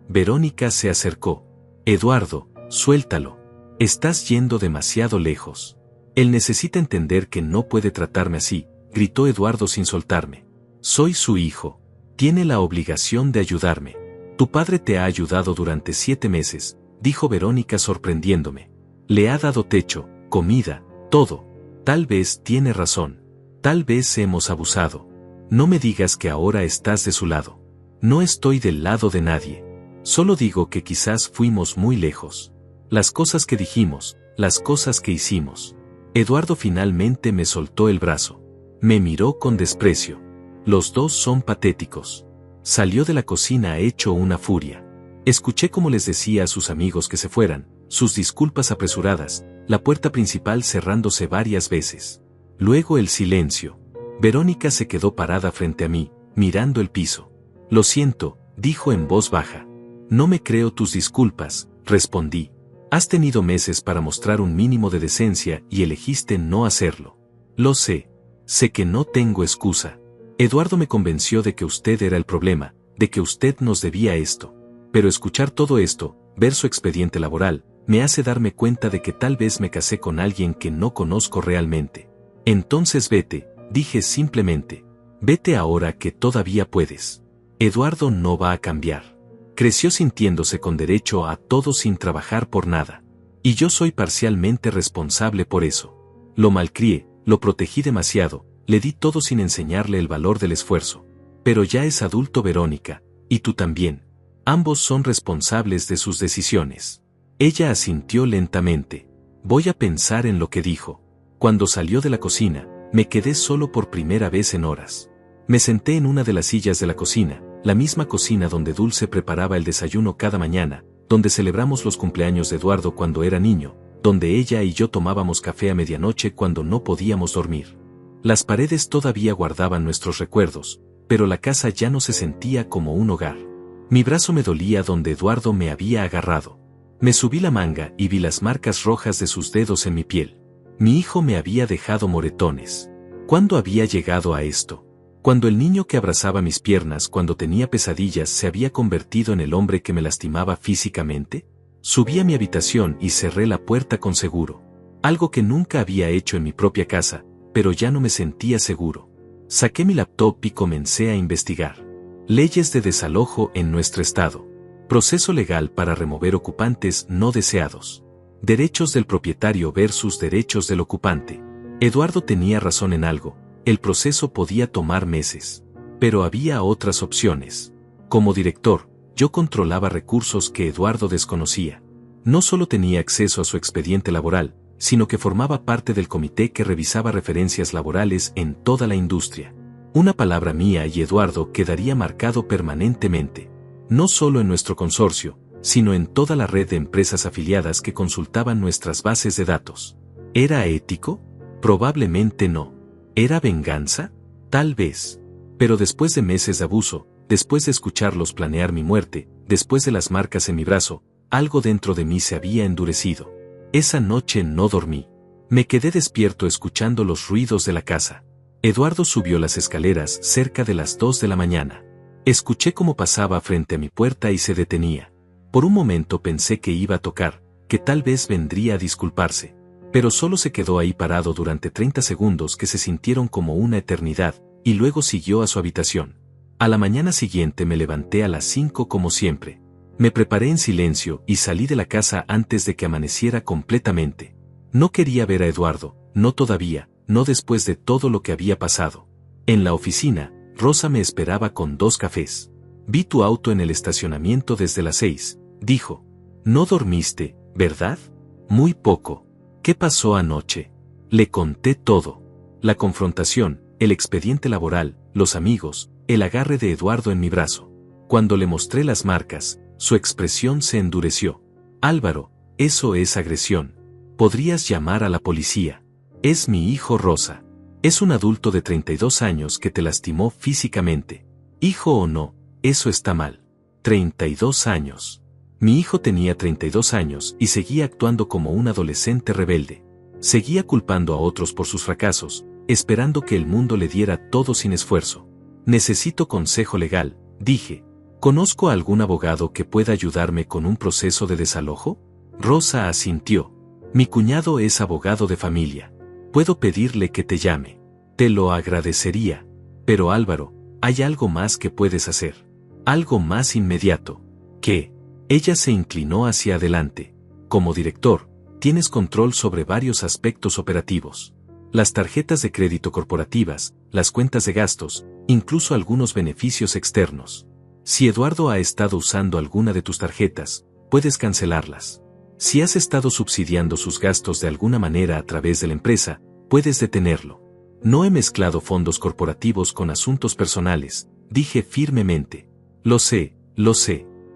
Verónica se acercó. Eduardo, suéltalo. Estás yendo demasiado lejos. Él necesita entender que no puede tratarme así, gritó Eduardo sin soltarme. Soy su hijo. Tiene la obligación de ayudarme. Tu padre te ha ayudado durante 7 meses, dijo Verónica sorprendiéndome. Le ha dado techo, comida, todo. Tal vez tiene razón. Tal vez hemos abusado. No me digas que ahora estás de su lado. No estoy del lado de nadie. Solo digo que quizás fuimos muy lejos. Las cosas que dijimos, las cosas que hicimos. Eduardo finalmente me soltó el brazo. Me miró con desprecio. Los dos son patéticos. Salió de la cocina hecho una furia. Escuché cómo les decía a sus amigos que se fueran, sus disculpas apresuradas, la puerta principal cerrándose varias veces. Luego el silencio. Verónica se quedó parada frente a mí, mirando el piso. Lo siento, dijo en voz baja. No me creo tus disculpas, respondí. Has tenido meses para mostrar un mínimo de decencia y elegiste no hacerlo. Lo sé. Sé que no tengo excusa. Eduardo me convenció de que usted era el problema, de que usted nos debía esto. Pero escuchar todo esto, ver su expediente laboral, me hace darme cuenta de que tal vez me casé con alguien que no conozco realmente. Entonces vete, dije simplemente. Vete ahora que todavía puedes. Eduardo no va a cambiar. Creció sintiéndose con derecho a todo sin trabajar por nada. Y yo soy parcialmente responsable por eso. Lo malcrié, lo protegí demasiado, le di todo sin enseñarle el valor del esfuerzo. Pero ya es adulto, Verónica, y tú también. Ambos son responsables de sus decisiones. Ella asintió lentamente. Voy a pensar en lo que dijo. Cuando salió de la cocina, me quedé solo por primera vez en horas. Me senté en una de las sillas de la cocina, la misma cocina donde Dulce preparaba el desayuno cada mañana, donde celebramos los cumpleaños de Eduardo cuando era niño, donde ella y yo tomábamos café a medianoche cuando no podíamos dormir. Las paredes todavía guardaban nuestros recuerdos, pero la casa ya no se sentía como un hogar. Mi brazo me dolía donde Eduardo me había agarrado. Me subí la manga y vi las marcas rojas de sus dedos en mi piel. Mi hijo me había dejado moretones. ¿Cuándo había llegado a esto? Cuando el niño que abrazaba mis piernas cuando tenía pesadillas se había convertido en el hombre que me lastimaba físicamente. Subí a mi habitación y cerré la puerta con seguro. Algo que nunca había hecho en mi propia casa, pero ya no me sentía seguro. Saqué mi laptop y comencé a investigar. Leyes de desalojo en nuestro estado. Proceso legal para remover ocupantes no deseados. Derechos del propietario versus derechos del ocupante. Eduardo tenía razón en algo. El proceso podía tomar meses. Pero había otras opciones. Como director, yo controlaba recursos que Eduardo desconocía. No solo tenía acceso a su expediente laboral, sino que formaba parte del comité que revisaba referencias laborales en toda la industria. Una palabra mía y Eduardo quedaría marcado permanentemente. No solo en nuestro consorcio, sino en toda la red de empresas afiliadas que consultaban nuestras bases de datos. ¿Era ético? Probablemente no. ¿Era venganza? Tal vez. Pero después de meses de abuso, después de escucharlos planear mi muerte, después de las marcas en mi brazo, algo dentro de mí se había endurecido. Esa noche no dormí. Me quedé despierto escuchando los ruidos de la casa. Eduardo subió las escaleras cerca de las 2 de la mañana. Escuché cómo pasaba frente a mi puerta y se detenía. Por un momento pensé que iba a tocar, que tal vez vendría a disculparse. Pero solo se quedó ahí parado durante 30 segundos que se sintieron como una eternidad, y luego siguió a su habitación. A la mañana siguiente me levanté a las 5 como siempre. Me preparé en silencio y salí de la casa antes de que amaneciera completamente. No quería ver a Eduardo, no todavía, no después de todo lo que había pasado. En la oficina, Rosa me esperaba con 2 cafés. Vi tu auto en el estacionamiento desde las 6, dijo. No dormiste, ¿verdad? Muy poco. ¿Qué pasó anoche? Le conté todo. La confrontación, el expediente laboral, los amigos, el agarre de Eduardo en mi brazo. Cuando le mostré las marcas, su expresión se endureció. Álvaro, eso es agresión. Podrías llamar a la policía. Es mi hijo Rosa. Es un adulto de 32 años que te lastimó físicamente. Hijo o no, eso está mal. 32 años. Mi hijo tenía 32 años y seguía actuando como un adolescente rebelde. Seguía culpando a otros por sus fracasos, esperando que el mundo le diera todo sin esfuerzo. Necesito consejo legal, dije. ¿Conozco a algún abogado que pueda ayudarme con un proceso de desalojo? Rosa asintió. Mi cuñado es abogado de familia. Puedo pedirle que te llame. Te lo agradecería. Pero Álvaro, hay algo más que puedes hacer. Algo más inmediato. ¿Qué? Ella se inclinó hacia adelante. Como director, tienes control sobre varios aspectos operativos. Las tarjetas de crédito corporativas, las cuentas de gastos, incluso algunos beneficios externos. Si Eduardo ha estado usando alguna de tus tarjetas, puedes cancelarlas. Si has estado subsidiando sus gastos de alguna manera a través de la empresa, puedes detenerlo. No he mezclado fondos corporativos con asuntos personales, dije firmemente. Lo sé,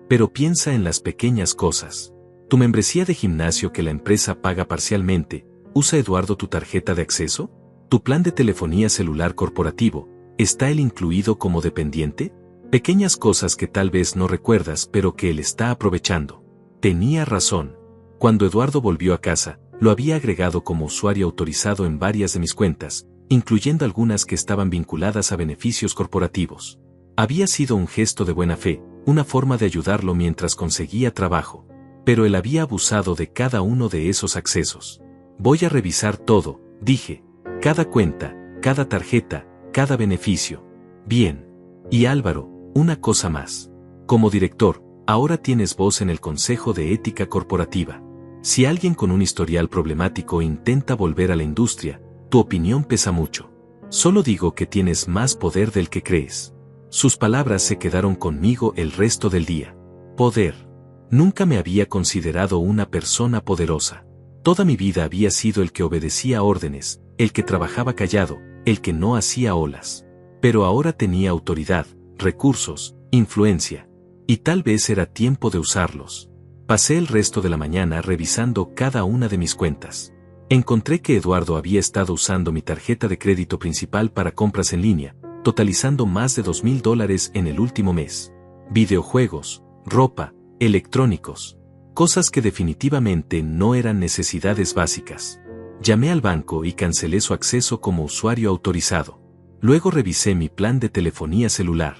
pero piensa en las pequeñas cosas. Tu membresía de gimnasio que la empresa paga parcialmente, ¿usa Eduardo tu tarjeta de acceso? ¿Tu plan de telefonía celular corporativo, está él incluido como dependiente? Pequeñas cosas que tal vez no recuerdas pero que él está aprovechando. Tenía razón. Cuando Eduardo volvió a casa, lo había agregado como usuario autorizado en varias de mis cuentas, incluyendo algunas que estaban vinculadas a beneficios corporativos. Había sido un gesto de buena fe, una forma de ayudarlo mientras conseguía trabajo. Pero él había abusado de cada uno de esos accesos. Voy a revisar todo, dije. Cada cuenta, cada tarjeta, cada beneficio. Bien. Y Álvaro, una cosa más. Como director, ahora tienes voz en el Consejo de Ética Corporativa. Si alguien con un historial problemático intenta volver a la industria, tu opinión pesa mucho. Solo digo que tienes más poder del que crees. Sus palabras se quedaron conmigo el resto del día. Poder. Nunca me había considerado una persona poderosa. Toda mi vida había sido el que obedecía órdenes, el que trabajaba callado, el que no hacía olas. Pero ahora tenía autoridad, recursos, influencia. Y tal vez era tiempo de usarlos. Pasé el resto de la mañana revisando cada una de mis cuentas. Encontré que Eduardo había estado usando mi tarjeta de crédito principal para compras en línea, totalizando más de $2,000 en el último mes. Videojuegos, ropa, electrónicos. Cosas que definitivamente no eran necesidades básicas. Llamé al banco y cancelé su acceso como usuario autorizado. Luego revisé mi plan de telefonía celular.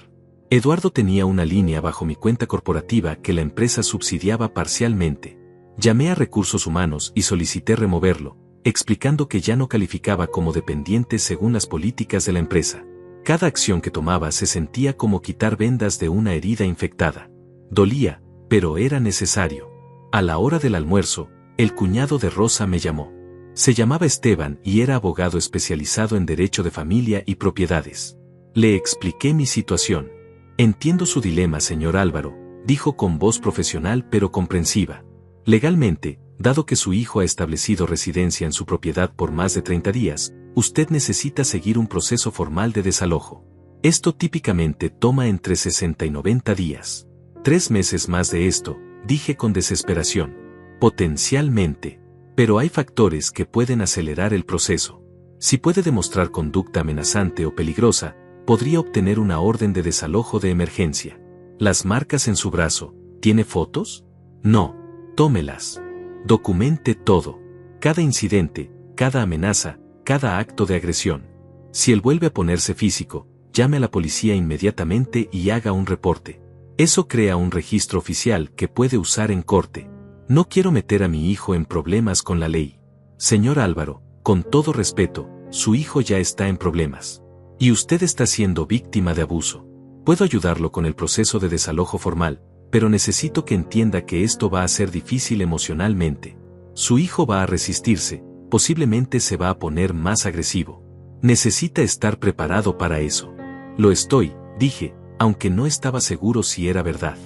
Eduardo tenía una línea bajo mi cuenta corporativa que la empresa subsidiaba parcialmente. Llamé a Recursos Humanos y solicité removerlo, explicando que ya no calificaba como dependiente según las políticas de la empresa. Cada acción que tomaba se sentía como quitar vendas de una herida infectada. Dolía, pero era necesario. A la hora del almuerzo, el cuñado de Rosa me llamó. Se llamaba Esteban y era abogado especializado en derecho de familia y propiedades. Le expliqué mi situación. Entiendo su dilema, señor Álvaro, dijo con voz profesional pero comprensiva. Legalmente, dado que su hijo ha establecido residencia en su propiedad por más de 30 días, usted necesita seguir un proceso formal de desalojo. Esto típicamente toma entre 60 y 90 días. 3 meses más de esto, dije con desesperación. Potencialmente. Pero hay factores que pueden acelerar el proceso. Si puede demostrar conducta amenazante o peligrosa, podría obtener una orden de desalojo de emergencia. Las marcas en su brazo, ¿tiene fotos? No. Tómelas. Documente todo. Cada incidente, cada amenaza, cada acto de agresión. Si él vuelve a ponerse físico, llame a la policía inmediatamente y haga un reporte. Eso crea un registro oficial que puede usar en corte. No quiero meter a mi hijo en problemas con la ley. Señor Álvaro, con todo respeto, su hijo ya está en problemas. Y usted está siendo víctima de abuso. Puedo ayudarlo con el proceso de desalojo formal, pero necesito que entienda que esto va a ser difícil emocionalmente. Su hijo va a resistirse, posiblemente se va a poner más agresivo. Necesita estar preparado para eso. Lo estoy, dije, aunque no estaba seguro si era verdad.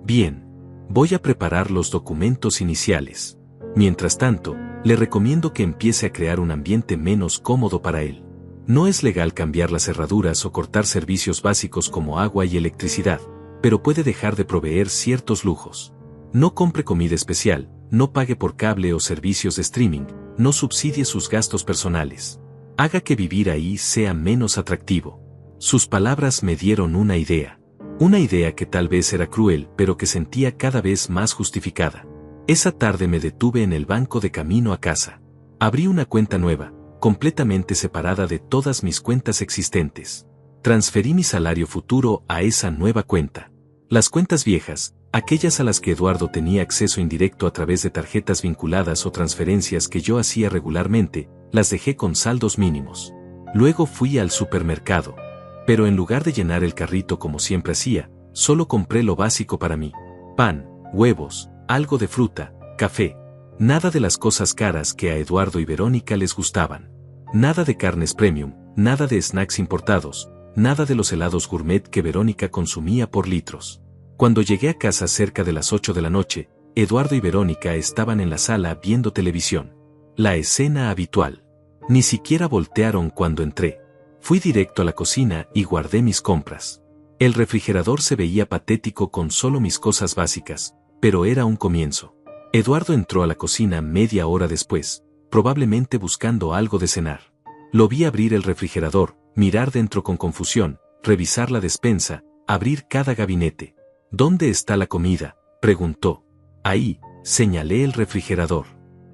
Bien. Voy a preparar los documentos iniciales. Mientras tanto, le recomiendo que empiece a crear un ambiente menos cómodo para él. No es legal cambiar las cerraduras o cortar servicios básicos como agua y electricidad, pero puede dejar de proveer ciertos lujos. No compre comida especial, no pague por cable o servicios de streaming, no subsidie sus gastos personales. Haga que vivir ahí sea menos atractivo. Sus palabras me dieron una idea. Una idea que tal vez era cruel, pero que sentía cada vez más justificada. Esa tarde me detuve en el banco de camino a casa. Abrí una cuenta nueva, completamente separada de todas mis cuentas existentes. Transferí mi salario futuro a esa nueva cuenta. Las cuentas viejas, aquellas a las que Eduardo tenía acceso indirecto a través de tarjetas vinculadas o transferencias que yo hacía regularmente, las dejé con saldos mínimos. Luego fui al supermercado. Pero en lugar de llenar el carrito como siempre hacía, solo compré lo básico para mí. Pan, huevos, algo de fruta, café. Nada de las cosas caras que a Eduardo y Verónica les gustaban. Nada de carnes premium, nada de snacks importados, nada de los helados gourmet que Verónica consumía por litros. Cuando llegué a casa cerca de las 8 de la noche, Eduardo y Verónica estaban en la sala viendo televisión. La escena habitual. Ni siquiera voltearon cuando entré. Fui directo a la cocina y guardé mis compras. El refrigerador se veía patético con solo mis cosas básicas, pero era un comienzo. Eduardo entró a la cocina media hora después, probablemente buscando algo de cenar. Lo vi abrir el refrigerador, mirar dentro con confusión, revisar la despensa, abrir cada gabinete. ¿Dónde está la comida?, preguntó. Ahí, señalé el refrigerador.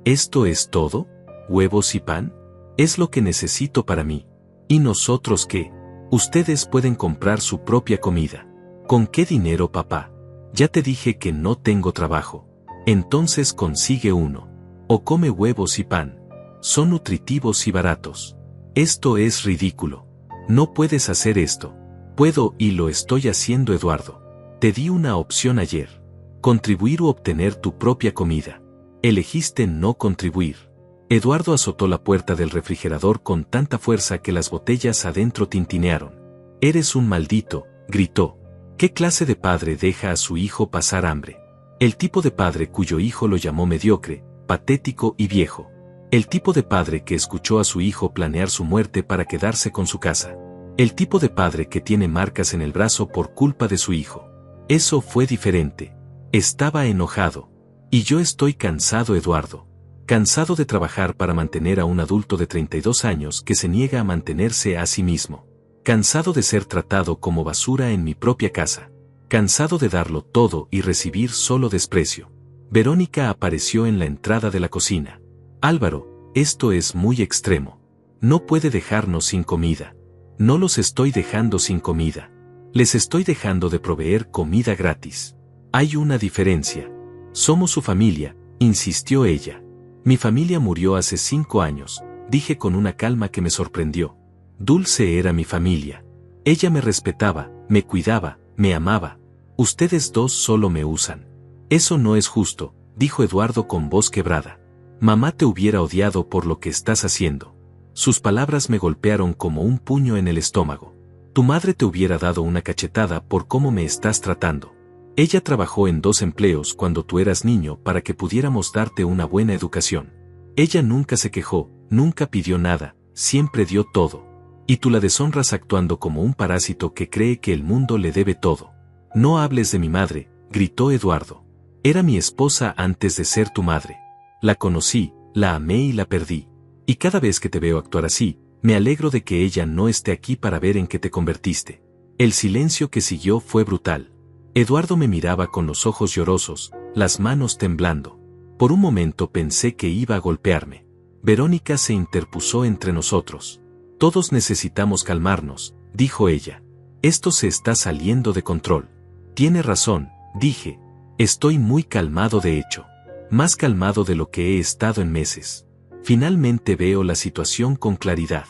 ¿Esto es todo? ¿Huevos y pan? Es lo que necesito para mí. ¿Y nosotros qué? Ustedes pueden comprar su propia comida. ¿Con qué dinero, papá? Ya te dije que no tengo trabajo. Entonces consigue uno. O come huevos y pan. Son nutritivos y baratos. Esto es ridículo. No puedes hacer esto. Puedo y lo estoy haciendo, Eduardo. Te di una opción ayer. Contribuir u obtener tu propia comida. Elegiste no contribuir. Eduardo azotó la puerta del refrigerador con tanta fuerza que las botellas adentro tintinearon. «Eres un maldito», gritó. ¿Qué clase de padre deja a su hijo pasar hambre? El tipo de padre cuyo hijo lo llamó mediocre, patético y viejo. El tipo de padre que escuchó a su hijo planear su muerte para quedarse con su casa. El tipo de padre que tiene marcas en el brazo por culpa de su hijo. Eso fue diferente. Estaba enojado. Y yo estoy cansado, Eduardo. Cansado de trabajar para mantener a un adulto de 32 años que se niega a mantenerse a sí mismo. Cansado de ser tratado como basura en mi propia casa. Cansado de darlo todo y recibir solo desprecio. Verónica apareció en la entrada de la cocina. Álvaro, esto es muy extremo. No puede dejarnos sin comida. No los estoy dejando sin comida. Les estoy dejando de proveer comida gratis. Hay una diferencia. Somos su familia, insistió ella. Mi familia murió hace 5 años, dije con una calma que me sorprendió. Dulce era mi familia. Ella me respetaba, me cuidaba, me amaba. Ustedes dos solo me usan. Eso no es justo, dijo Eduardo con voz quebrada. Mamá te hubiera odiado por lo que estás haciendo. Sus palabras me golpearon como un puño en el estómago. Tu madre te hubiera dado una cachetada por cómo me estás tratando. Ella trabajó en 2 empleos cuando tú eras niño para que pudiéramos darte una buena educación. Ella nunca se quejó, nunca pidió nada, siempre dio todo. Y tú la deshonras actuando como un parásito que cree que el mundo le debe todo. No hables de mi madre, gritó Eduardo. Era mi esposa antes de ser tu madre. La conocí, la amé y la perdí. Y cada vez que te veo actuar así, me alegro de que ella no esté aquí para ver en qué te convertiste. El silencio que siguió fue brutal. Eduardo me miraba con los ojos llorosos, las manos temblando. Por un momento pensé que iba a golpearme. Verónica se interpuso entre nosotros. Todos necesitamos calmarnos, dijo ella. Esto se está saliendo de control. Tiene razón, dije. Estoy muy calmado de hecho. Más calmado de lo que he estado en meses. Finalmente veo la situación con claridad.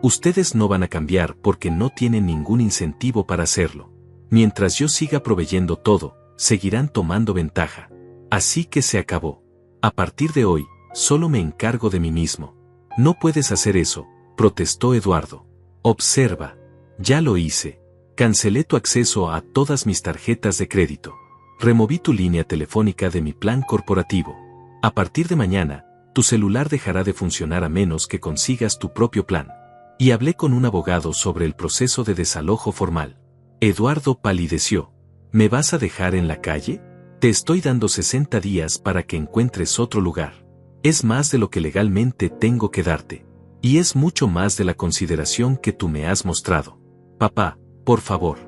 Ustedes no van a cambiar porque no tienen ningún incentivo para hacerlo. Mientras yo siga proveyendo todo, seguirán tomando ventaja. Así que se acabó. A partir de hoy, solo me encargo de mí mismo. No puedes hacer eso, protestó Eduardo. Observa. Ya lo hice. Cancelé tu acceso a todas mis tarjetas de crédito. Removí tu línea telefónica de mi plan corporativo. A partir de mañana, tu celular dejará de funcionar a menos que consigas tu propio plan. Y hablé con un abogado sobre el proceso de desalojo formal. Eduardo palideció. ¿Me vas a dejar en la calle? Te estoy dando 60 días para que encuentres otro lugar. Es más de lo que legalmente tengo que darte. Y es mucho más de la consideración que tú me has mostrado. Papá, por favor.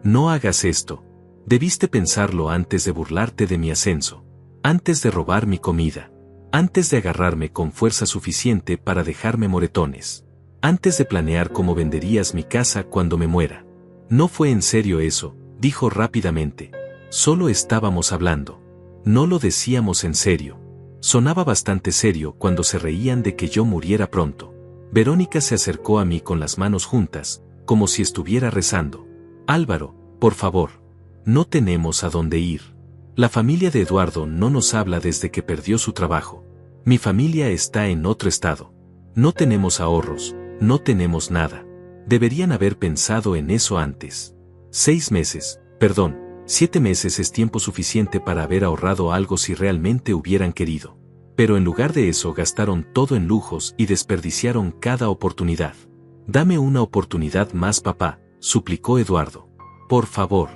No hagas esto. Debiste pensarlo antes de burlarte de mi ascenso. Antes de robar mi comida. Antes de agarrarme con fuerza suficiente para dejarme moretones. Antes de planear cómo venderías mi casa cuando me muera. No fue en serio eso, dijo rápidamente. Solo estábamos hablando. No lo decíamos en serio. Sonaba bastante serio cuando se reían de que yo muriera pronto. Verónica se acercó a mí con las manos juntas, como si estuviera rezando. Álvaro, por favor. No tenemos a dónde ir. La familia de Eduardo no nos habla desde que perdió su trabajo. Mi familia está en otro estado. No tenemos ahorros. No tenemos nada. Deberían haber pensado en eso antes. 7 meses es tiempo suficiente para haber ahorrado algo si realmente hubieran querido. Pero en lugar de eso gastaron todo en lujos y desperdiciaron cada oportunidad. Dame una oportunidad más, papá, suplicó Eduardo. Por favor.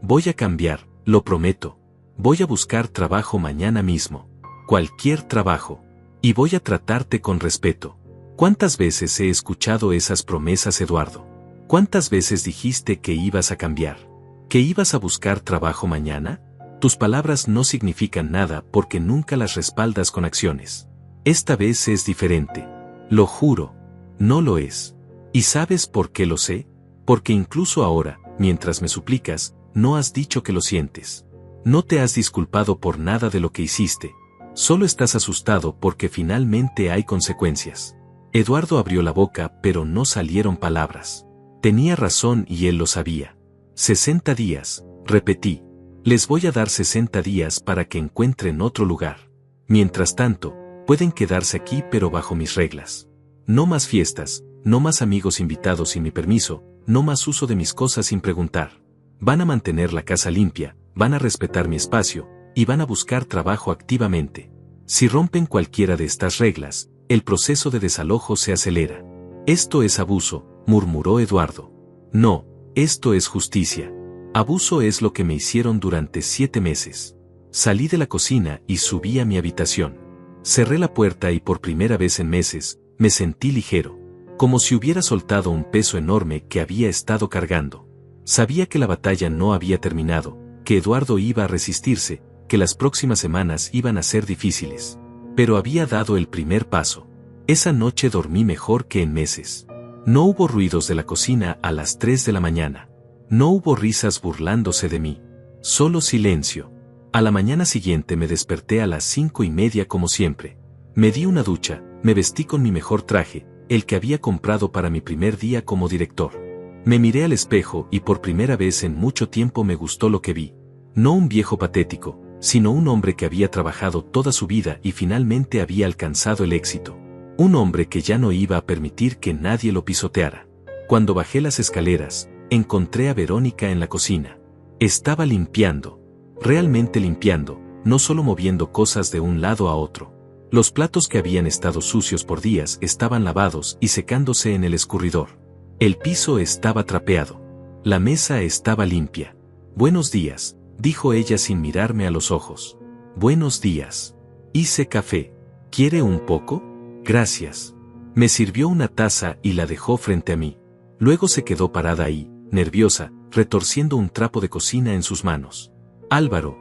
Voy a cambiar, lo prometo. Voy a buscar trabajo mañana mismo. Cualquier trabajo. Y voy a tratarte con respeto. ¿Cuántas veces he escuchado esas promesas, Eduardo? ¿Cuántas veces dijiste que ibas a cambiar? ¿Que ibas a buscar trabajo mañana? Tus palabras no significan nada porque nunca las respaldas con acciones. Esta vez es diferente. Lo juro. No lo es. ¿Y sabes por qué lo sé? Porque incluso ahora, mientras me suplicas, no has dicho que lo sientes. No te has disculpado por nada de lo que hiciste. Solo estás asustado porque finalmente hay consecuencias. Eduardo abrió la boca pero no salieron palabras. Tenía razón y él lo sabía. 60 días, repetí. Les voy a dar 60 días para que encuentren otro lugar. Mientras tanto, pueden quedarse aquí pero bajo mis reglas. No más fiestas, no más amigos invitados sin mi permiso, no más uso de mis cosas sin preguntar. Van a mantener la casa limpia, van a respetar mi espacio, y van a buscar trabajo activamente. Si rompen cualquiera de estas reglas, el proceso de desalojo se acelera. Esto es abuso, murmuró Eduardo. No, esto es justicia. Abuso es lo que me hicieron durante 7 meses. Salí de la cocina y subí a mi habitación. Cerré la puerta y por primera vez en meses, me sentí ligero. Como si hubiera soltado un peso enorme que había estado cargando. Sabía que la batalla no había terminado, que Eduardo iba a resistirse, que las próximas semanas iban a ser difíciles. Pero había dado el primer paso. Esa noche dormí mejor que en meses. No hubo ruidos de la cocina a las 3 de la mañana. No hubo risas burlándose de mí. Solo silencio. A la mañana siguiente me desperté a las 5:30 como siempre. Me di una ducha, me vestí con mi mejor traje, el que había comprado para mi primer día como director. Me miré al espejo y por primera vez en mucho tiempo me gustó lo que vi. No un viejo patético, sino un hombre que había trabajado toda su vida y finalmente había alcanzado el éxito. Un hombre que ya no iba a permitir que nadie lo pisoteara. Cuando bajé las escaleras, encontré a Verónica en la cocina. Estaba limpiando. Realmente limpiando, no solo moviendo cosas de un lado a otro. Los platos que habían estado sucios por días estaban lavados y secándose en el escurridor. El piso estaba trapeado. La mesa estaba limpia. Buenos días, dijo ella sin mirarme a los ojos. Buenos días. Hice café. ¿Quiere un poco? Gracias. Me sirvió una taza y la dejó frente a mí. Luego se quedó parada ahí, nerviosa, retorciendo un trapo de cocina en sus manos. Álvaro,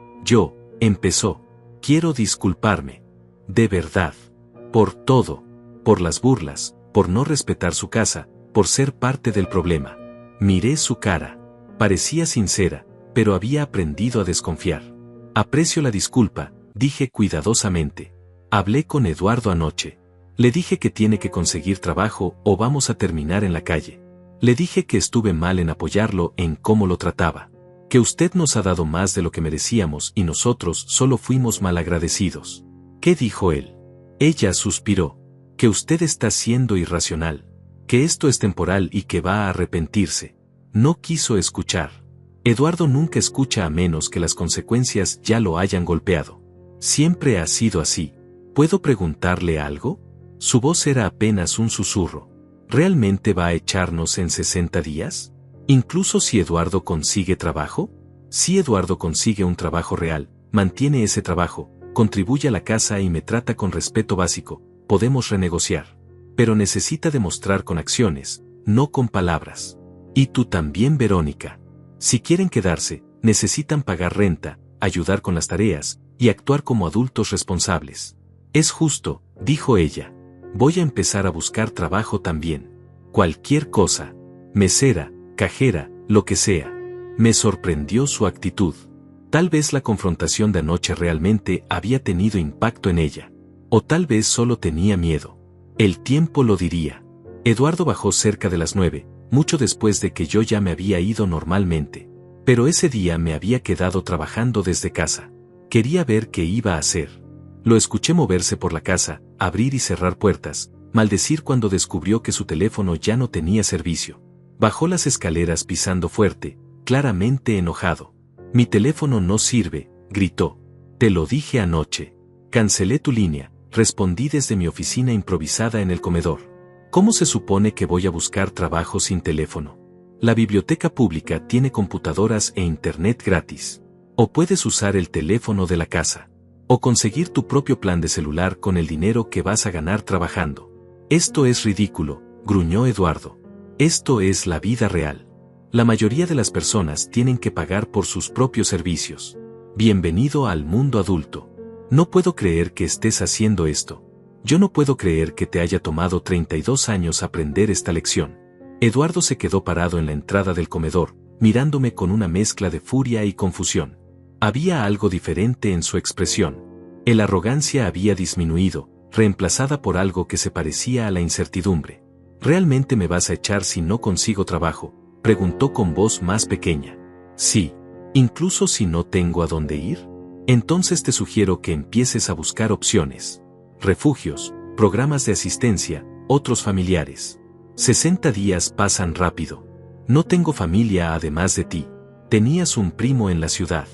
empezó. Quiero disculparme. De verdad. Por todo. Por las burlas, por no respetar su casa, por ser parte del problema. Miré su cara. Parecía sincera, pero había aprendido a desconfiar. Aprecio la disculpa, dije cuidadosamente. Hablé con Eduardo anoche. Le dije que tiene que conseguir trabajo o vamos a terminar en la calle. Le dije que estuve mal en apoyarlo en cómo lo trataba. Que usted nos ha dado más de lo que merecíamos y nosotros solo fuimos malagradecidos. ¿Qué dijo él? Ella suspiró. Que usted está siendo irracional. Que esto es temporal y que va a arrepentirse. No quiso escuchar. Eduardo nunca escucha a menos que las consecuencias ya lo hayan golpeado. Siempre ha sido así. ¿Puedo preguntarle algo? Su voz era apenas un susurro. ¿Realmente va a echarnos en 60 días? ¿Incluso si Eduardo consigue trabajo? Si Eduardo consigue un trabajo real, mantiene ese trabajo, contribuye a la casa y me trata con respeto básico, podemos renegociar. Pero necesita demostrar con acciones, no con palabras. Y tú también, Verónica. Si quieren quedarse, necesitan pagar renta, ayudar con las tareas, y actuar como adultos responsables. Es justo, dijo ella. Voy a empezar a buscar trabajo también. Cualquier cosa. Mesera, cajera, lo que sea. Me sorprendió su actitud. Tal vez la confrontación de anoche realmente había tenido impacto en ella. O tal vez solo tenía miedo. El tiempo lo diría. Eduardo bajó cerca de las 9, mucho después de que yo ya me había ido normalmente. Pero ese día me había quedado trabajando desde casa. Quería ver qué iba a hacer. Lo escuché moverse por la casa, abrir y cerrar puertas, maldecir cuando descubrió que su teléfono ya no tenía servicio. Bajó las escaleras pisando fuerte, claramente enojado. Mi teléfono no sirve, gritó. Te lo dije anoche. Cancelé tu línea, respondí desde mi oficina improvisada en el comedor. ¿Cómo se supone que voy a buscar trabajo sin teléfono? La biblioteca pública tiene computadoras e internet gratis. O puedes usar el teléfono de la casa. O conseguir tu propio plan de celular con el dinero que vas a ganar trabajando. Esto es ridículo, gruñó Eduardo. Esto es la vida real. La mayoría de las personas tienen que pagar por sus propios servicios. Bienvenido al mundo adulto. No puedo creer que estés haciendo esto. Yo no puedo creer que te haya tomado 32 años aprender esta lección. Eduardo se quedó parado en la entrada del comedor, mirándome con una mezcla de furia y confusión. Había algo diferente en su expresión. La arrogancia había disminuido, reemplazada por algo que se parecía a la incertidumbre. ¿Realmente me vas a echar si no consigo trabajo?, preguntó con voz más pequeña. Sí. ¿Incluso si no tengo a dónde ir? Entonces te sugiero que empieces a buscar opciones. Refugios, programas de asistencia, otros familiares. 60 días pasan rápido. No tengo familia además de ti. Tenías un primo en la ciudad.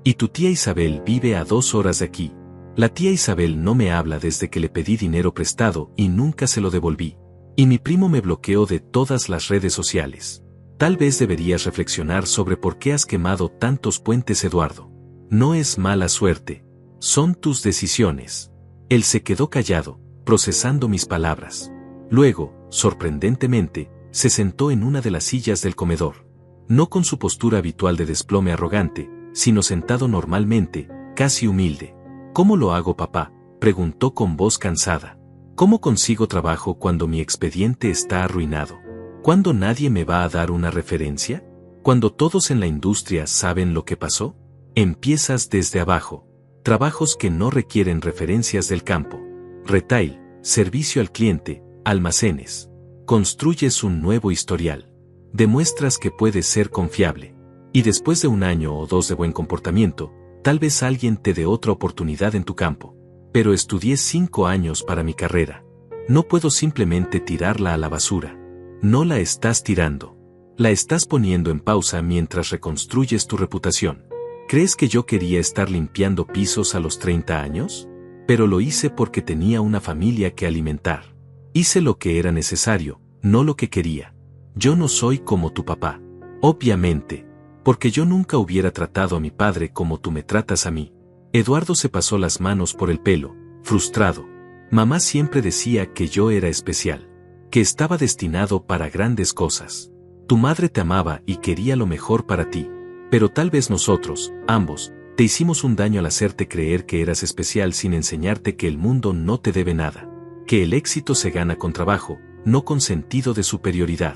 Y tu tía Isabel vive a 2 horas de aquí. La tía Isabel no me habla desde que le pedí dinero prestado y nunca se lo devolví. Y mi primo me bloqueó de todas las redes sociales. Tal vez deberías reflexionar sobre por qué has quemado tantos puentes, Eduardo. No es mala suerte. Son tus decisiones. Él se quedó callado, procesando mis palabras. Luego, sorprendentemente, se sentó en una de las sillas del comedor. No con su postura habitual de desplome arrogante, sino sentado normalmente, casi humilde. ¿Cómo lo hago, papá?, preguntó con voz cansada. ¿Cómo consigo trabajo cuando mi expediente está arruinado? ¿Cuándo nadie me va a dar una referencia? ¿Cuando todos en la industria saben lo que pasó? Empiezas desde abajo. Trabajos que no requieren referencias del campo. Retail, servicio al cliente, almacenes. Construyes un nuevo historial. Demuestras que puedes ser confiable. Y después de 1 año o 2 de buen comportamiento, tal vez alguien te dé otra oportunidad en tu campo. Pero estudié 5 años para mi carrera. No puedo simplemente tirarla a la basura. No la estás tirando. La estás poniendo en pausa mientras reconstruyes tu reputación. ¿Crees que yo quería estar limpiando pisos a los 30 años? Pero lo hice porque tenía una familia que alimentar. Hice lo que era necesario, no lo que quería. Yo no soy como tu papá. Obviamente. Porque yo nunca hubiera tratado a mi padre como tú me tratas a mí. Eduardo se pasó las manos por el pelo, frustrado. Mamá siempre decía que yo era especial. Que estaba destinado para grandes cosas. Tu madre te amaba y quería lo mejor para ti. Pero tal vez nosotros, ambos, te hicimos un daño al hacerte creer que eras especial sin enseñarte que el mundo no te debe nada. Que el éxito se gana con trabajo, no con sentido de superioridad.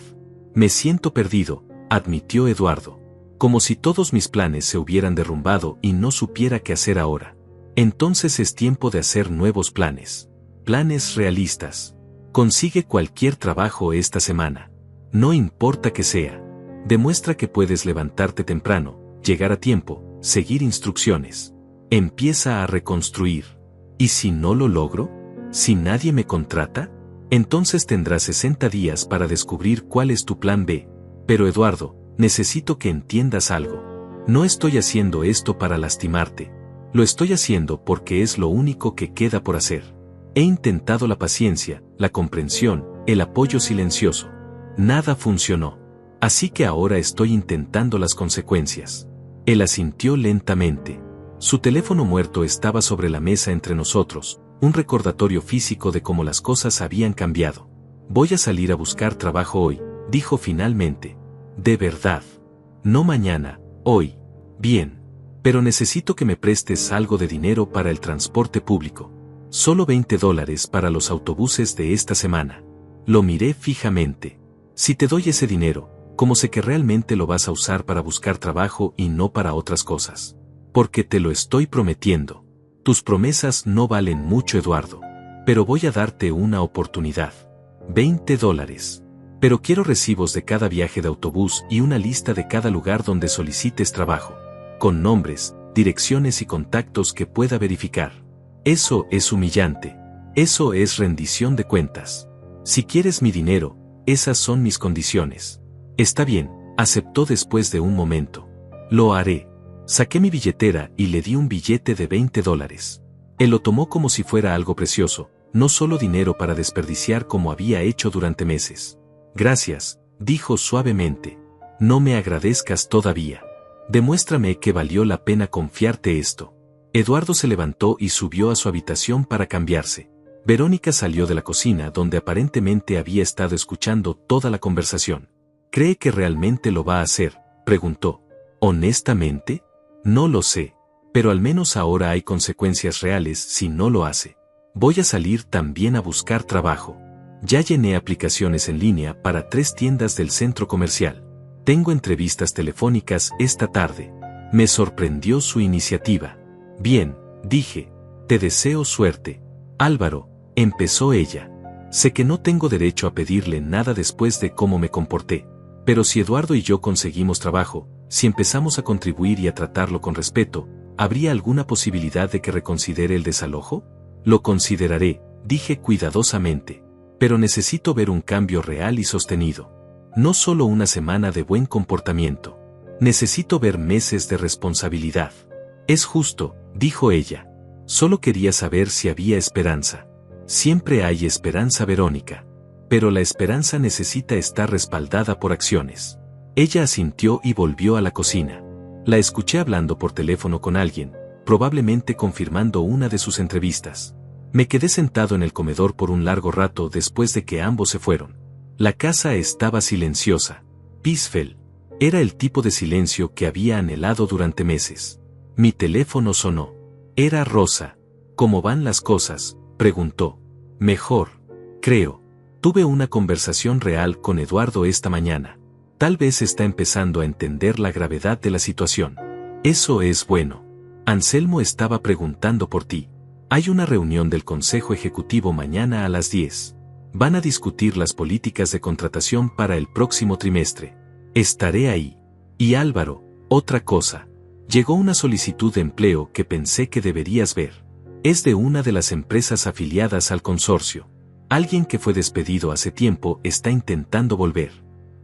Me siento perdido, admitió Eduardo. Como si todos mis planes se hubieran derrumbado y no supiera qué hacer ahora. Entonces es tiempo de hacer nuevos planes. Planes realistas. Consigue cualquier trabajo esta semana. No importa que sea. Demuestra que puedes levantarte temprano, llegar a tiempo, seguir instrucciones. Empieza a reconstruir. ¿Y si no lo logro? ¿Si nadie me contrata? Entonces tendrás 60 días para descubrir cuál es tu plan B. Pero Eduardo, necesito que entiendas algo. No estoy haciendo esto para lastimarte. Lo estoy haciendo porque es lo único que queda por hacer. He intentado la paciencia, la comprensión, el apoyo silencioso. Nada funcionó. Así que ahora estoy intentando las consecuencias. Él asintió lentamente. Su teléfono muerto estaba sobre la mesa entre nosotros, un recordatorio físico de cómo las cosas habían cambiado. Voy a salir a buscar trabajo hoy, dijo finalmente. De verdad. No mañana, hoy. Bien. Pero necesito que me prestes algo de dinero para el transporte público. Solo $20 para los autobuses de esta semana. Lo miré fijamente. Si te doy ese dinero, ¿cómo sé que realmente lo vas a usar para buscar trabajo y no para otras cosas? Porque te lo estoy prometiendo. Tus promesas no valen mucho, Eduardo. Pero voy a darte una oportunidad. $20. Pero quiero recibos de cada viaje de autobús y una lista de cada lugar donde solicites trabajo. Con nombres, direcciones y contactos que pueda verificar. Eso es humillante. Eso es rendición de cuentas. Si quieres mi dinero, esas son mis condiciones. Está bien, aceptó después de un momento. Lo haré. Saqué mi billetera y le di un billete de $20. Él lo tomó como si fuera algo precioso, no solo dinero para desperdiciar como había hecho durante meses. Gracias, dijo suavemente. No me agradezcas todavía. Demuéstrame que valió la pena confiarte esto. Eduardo se levantó y subió a su habitación para cambiarse. Verónica salió de la cocina donde aparentemente había estado escuchando toda la conversación. ¿Cree que realmente lo va a hacer?, preguntó. ¿Honestamente? No lo sé. Pero al menos ahora hay consecuencias reales si no lo hace. Voy a salir también a buscar trabajo. Ya llené aplicaciones en línea para 3 tiendas del centro comercial. Tengo entrevistas telefónicas esta tarde. Me sorprendió su iniciativa. Bien, dije. Te deseo suerte. Álvaro, empezó ella. Sé que no tengo derecho a pedirle nada después de cómo me comporté. Pero si Eduardo y yo conseguimos trabajo, si empezamos a contribuir y a tratarlo con respeto, ¿habría alguna posibilidad de que reconsidere el desalojo? Lo consideraré, dije cuidadosamente. Pero necesito ver un cambio real y sostenido. No solo una semana de buen comportamiento. Necesito ver meses de responsabilidad. Es justo, dijo ella. Solo quería saber si había esperanza. Siempre hay esperanza, Verónica. Pero la esperanza necesita estar respaldada por acciones. Ella asintió y volvió a la cocina. La escuché hablando por teléfono con alguien, probablemente confirmando una de sus entrevistas. Me quedé sentado en el comedor por un largo rato después de que ambos se fueron. La casa estaba silenciosa. Peaceful. Era el tipo de silencio que había anhelado durante meses. Mi teléfono sonó. Era Rosa. ¿Cómo van las cosas?, preguntó. Mejor. Creo. Tuve una conversación real con Eduardo esta mañana. Tal vez está empezando a entender la gravedad de la situación. Eso es bueno. Anselmo estaba preguntando por ti. Hay una reunión del Consejo Ejecutivo mañana a las 10. Van a discutir las políticas de contratación para el próximo trimestre. Estaré ahí. Y Álvaro, otra cosa. Llegó una solicitud de empleo que pensé que deberías ver. Es de una de las empresas afiliadas al consorcio. Alguien que fue despedido hace tiempo está intentando volver.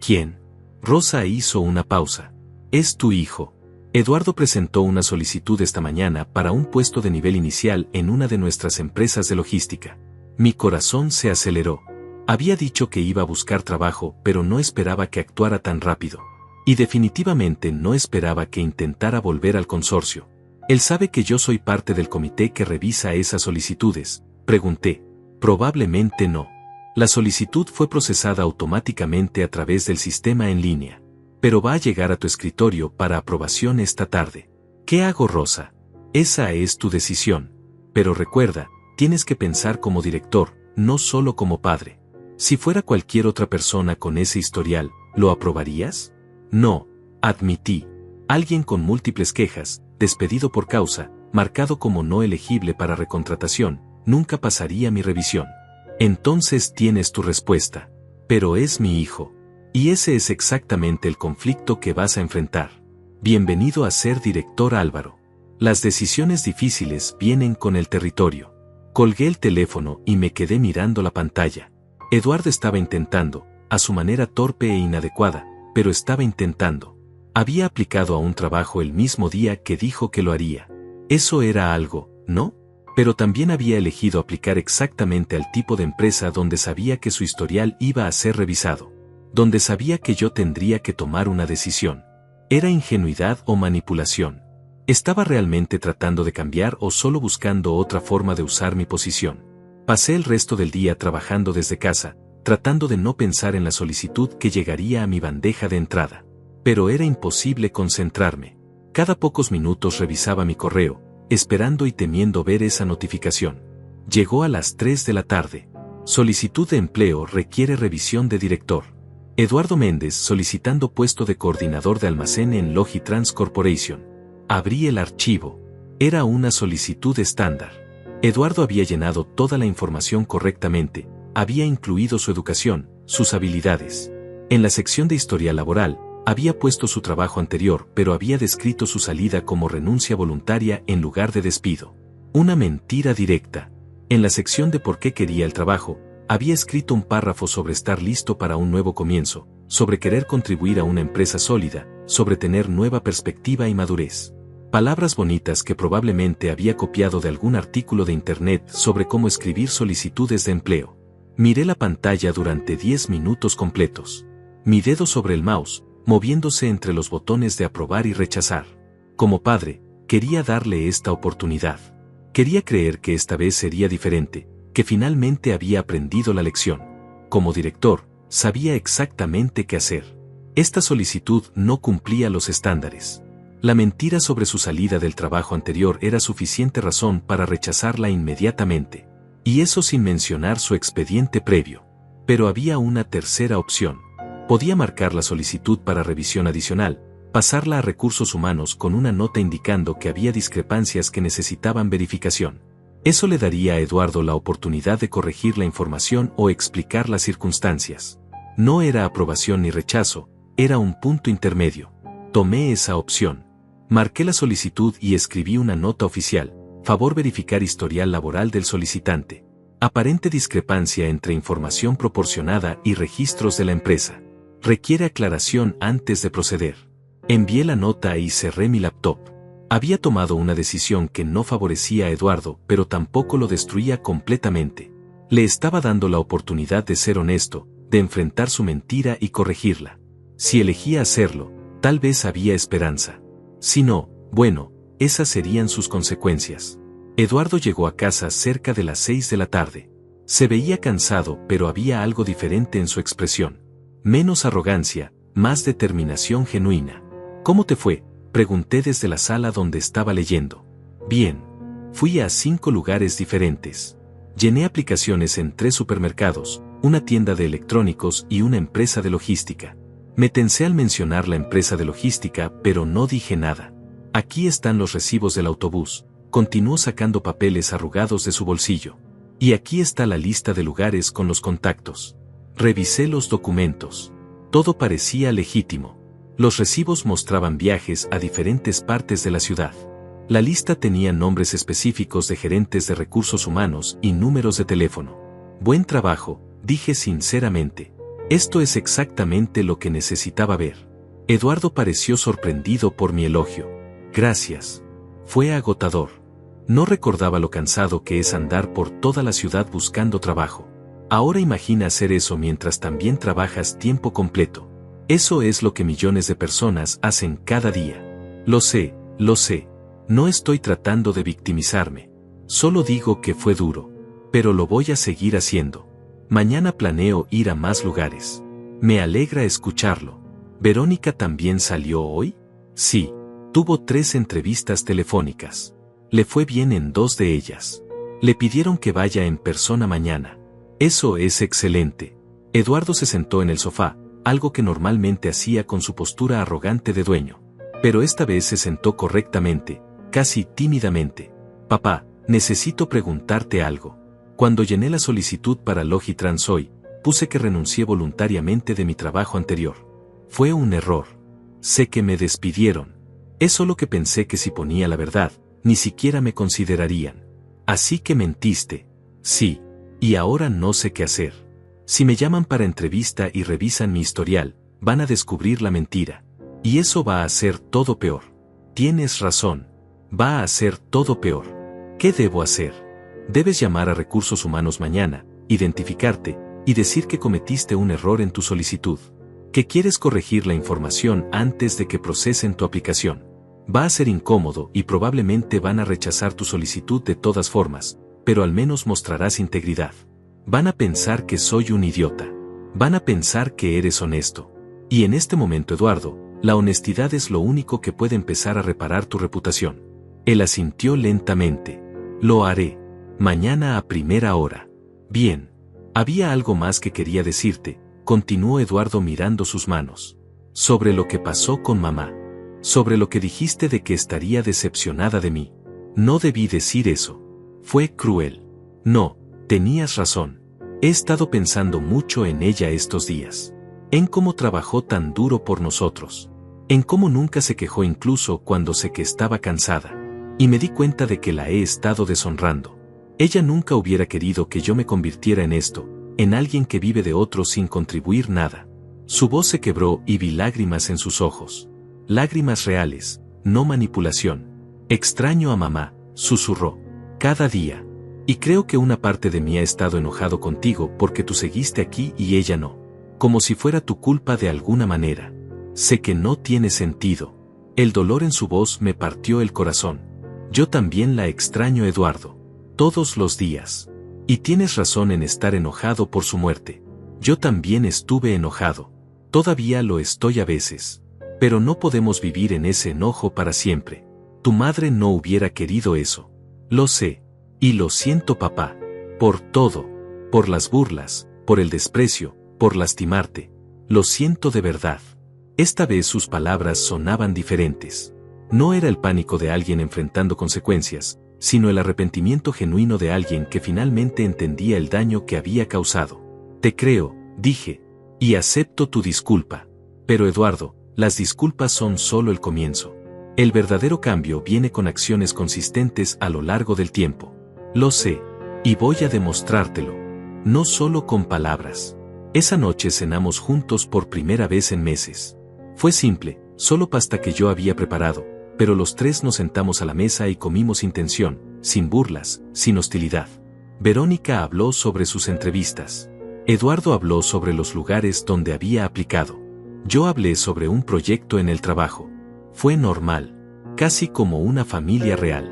¿Quién? Rosa hizo una pausa. Es tu hijo. Eduardo presentó una solicitud esta mañana para un puesto de nivel inicial en una de nuestras empresas de logística. Mi corazón se aceleró. Había dicho que iba a buscar trabajo, pero no esperaba que actuara tan rápido. Y definitivamente no esperaba que intentara volver al consorcio. ¿Él sabe que yo soy parte del comité que revisa esas solicitudes?, pregunté. Probablemente no. La solicitud fue procesada automáticamente a través del sistema en línea. Pero va a llegar a tu escritorio para aprobación esta tarde. ¿Qué hago, Rosa? Esa es tu decisión. Pero recuerda, tienes que pensar como director, no solo como padre. Si fuera cualquier otra persona con ese historial, ¿lo aprobarías? No, admití. Alguien con múltiples quejas, despedido por causa, marcado como no elegible para recontratación, nunca pasaría mi revisión. Entonces tienes tu respuesta. Pero es mi hijo. Y ese es exactamente el conflicto que vas a enfrentar. Bienvenido a ser director, Álvaro. Las decisiones difíciles vienen con el territorio. Colgué el teléfono y me quedé mirando la pantalla. Eduardo estaba intentando, a su manera torpe e inadecuada, pero estaba intentando. Había aplicado a un trabajo el mismo día que dijo que lo haría. Eso era algo, ¿no? Pero también había elegido aplicar exactamente al tipo de empresa donde sabía que su historial iba a ser revisado. Donde sabía que yo tendría que tomar una decisión. ¿Era ingenuidad o manipulación? ¿Estaba realmente tratando de cambiar o solo buscando otra forma de usar mi posición? Pasé el resto del día trabajando desde casa, tratando de no pensar en la solicitud que llegaría a mi bandeja de entrada. Pero era imposible concentrarme. Cada pocos minutos revisaba mi correo, esperando y temiendo ver esa notificación. Llegó a las 3 de la tarde. Solicitud de empleo requiere revisión de director. Eduardo Méndez solicitando puesto de coordinador de almacén en Logitrans Corporation. Abrí el archivo. Era una solicitud estándar. Eduardo había llenado toda la información correctamente, había incluido su educación, sus habilidades. En la sección de historial laboral, había puesto su trabajo anterior, pero había descrito su salida como renuncia voluntaria en lugar de despido. Una mentira directa. En la sección de por qué quería el trabajo, había escrito un párrafo sobre estar listo para un nuevo comienzo, sobre querer contribuir a una empresa sólida, sobre tener nueva perspectiva y madurez. Palabras bonitas que probablemente había copiado de algún artículo de internet sobre cómo escribir solicitudes de empleo. Miré la pantalla durante 10 minutos completos. Mi dedo sobre el mouse, moviéndose entre los botones de aprobar y rechazar. Como padre, quería darle esta oportunidad. Quería creer que esta vez sería diferente, que finalmente había aprendido la lección. Como director, sabía exactamente qué hacer. Esta solicitud no cumplía los estándares. La mentira sobre su salida del trabajo anterior era suficiente razón para rechazarla inmediatamente. Y eso sin mencionar su expediente previo. Pero había una tercera opción. Podía marcar la solicitud para revisión adicional, pasarla a recursos humanos con una nota indicando que había discrepancias que necesitaban verificación. Eso le daría a Eduardo la oportunidad de corregir la información o explicar las circunstancias. No era aprobación ni rechazo, era un punto intermedio. Tomé esa opción. Marqué la solicitud y escribí una nota oficial. Favor verificar historial laboral del solicitante. Aparente discrepancia entre información proporcionada y registros de la empresa. Requiere aclaración antes de proceder. Envié la nota y cerré mi laptop. Había tomado una decisión que no favorecía a Eduardo, pero tampoco lo destruía completamente. Le estaba dando la oportunidad de ser honesto, de enfrentar su mentira y corregirla. Si elegía hacerlo, tal vez había esperanza. Si no, bueno, esas serían sus consecuencias. Eduardo llegó a casa cerca de las 6 de la tarde. Se veía cansado, pero había algo diferente en su expresión. Menos arrogancia, más determinación genuina. ¿Cómo te fue?, pregunté desde la sala donde estaba leyendo. Bien. Fui a 5 lugares diferentes. Llené aplicaciones en 3 supermercados, una tienda de electrónicos y una empresa de logística. Me tensé al mencionar la empresa de logística, pero no dije nada. Aquí están los recibos del autobús. Continuó sacando papeles arrugados de su bolsillo. Y aquí está la lista de lugares con los contactos. Revisé los documentos. Todo parecía legítimo. Los recibos mostraban viajes a diferentes partes de la ciudad. La lista tenía nombres específicos de gerentes de recursos humanos y números de teléfono. Buen trabajo, dije sinceramente. Esto es exactamente lo que necesitaba ver. Eduardo pareció sorprendido por mi elogio. Gracias. Fue agotador. No recordaba lo cansado que es andar por toda la ciudad buscando trabajo. Ahora imagina hacer eso mientras también trabajas tiempo completo. Eso es lo que millones de personas hacen cada día. Lo sé, lo sé. No estoy tratando de victimizarme. Solo digo que fue duro. Pero lo voy a seguir haciendo. Mañana planeo ir a más lugares. Me alegra escucharlo. ¿Verónica también salió hoy? Sí. Tuvo 3 entrevistas telefónicas. Le fue bien en 2 de ellas. Le pidieron que vaya en persona mañana. Eso es excelente. Eduardo se sentó en el sofá, algo que normalmente hacía con su postura arrogante de dueño. Pero esta vez se sentó correctamente, casi tímidamente. Papá, necesito preguntarte algo. Cuando llené la solicitud para Logitrans hoy, puse que renuncié voluntariamente de mi trabajo anterior. Fue un error. Sé que me despidieron. Es solo que pensé que si ponía la verdad, ni siquiera me considerarían. Así que mentiste. Sí. Y ahora no sé qué hacer. Si me llaman para entrevista y revisan mi historial, van a descubrir la mentira. Y eso va a hacer todo peor. Tienes razón. Va a hacer todo peor. ¿Qué debo hacer? Debes llamar a Recursos Humanos mañana, identificarte, y decir que cometiste un error en tu solicitud. Que quieres corregir la información antes de que procesen tu aplicación. Va a ser incómodo y probablemente van a rechazar tu solicitud de todas formas, pero al menos mostrarás integridad. Van a pensar que soy un idiota. Van a pensar que eres honesto. Y en este momento, Eduardo, la honestidad es lo único que puede empezar a reparar tu reputación. Él asintió lentamente. Lo haré. Mañana a primera hora. Bien. Había algo más que quería decirte, continuó Eduardo mirando sus manos. Sobre lo que pasó con mamá. Sobre lo que dijiste de que estaría decepcionada de mí. No debí decir eso. Fue cruel. No, tenías razón. He estado pensando mucho en ella estos días. En cómo trabajó tan duro por nosotros. En cómo nunca se quejó incluso cuando sé que estaba cansada. Y me di cuenta de que la he estado deshonrando. Ella nunca hubiera querido que yo me convirtiera en esto, en alguien que vive de otros sin contribuir nada. Su voz se quebró y vi lágrimas en sus ojos. Lágrimas reales, no manipulación. Extraño a mamá, susurró. Cada día. Y creo que una parte de mí ha estado enojado contigo porque tú seguiste aquí y ella no. Como si fuera tu culpa de alguna manera. Sé que no tiene sentido. El dolor en su voz me partió el corazón. Yo también la extraño, Eduardo. Todos los días. Y tienes razón en estar enojado por su muerte. Yo también estuve enojado. Todavía lo estoy a veces. Pero no podemos vivir en ese enojo para siempre. Tu madre no hubiera querido eso. Lo sé. Y lo siento, papá. Por todo. Por las burlas, por el desprecio, por lastimarte. Lo siento de verdad. Esta vez sus palabras sonaban diferentes. No era el pánico de alguien enfrentando consecuencias, sino el arrepentimiento genuino de alguien que finalmente entendía el daño que había causado. Te creo, dije, y acepto tu disculpa. Pero Eduardo, las disculpas son solo el comienzo. El verdadero cambio viene con acciones consistentes a lo largo del tiempo. Lo sé, y voy a demostrártelo. No solo con palabras. Esa noche cenamos juntos por primera vez en meses. Fue simple, solo pasta que yo había preparado, pero los tres nos sentamos a la mesa y comimos sin tensión, sin burlas, sin hostilidad. Verónica habló sobre sus entrevistas. Eduardo habló sobre los lugares donde había aplicado. Yo hablé sobre un proyecto en el trabajo. Fue normal, casi como una familia real.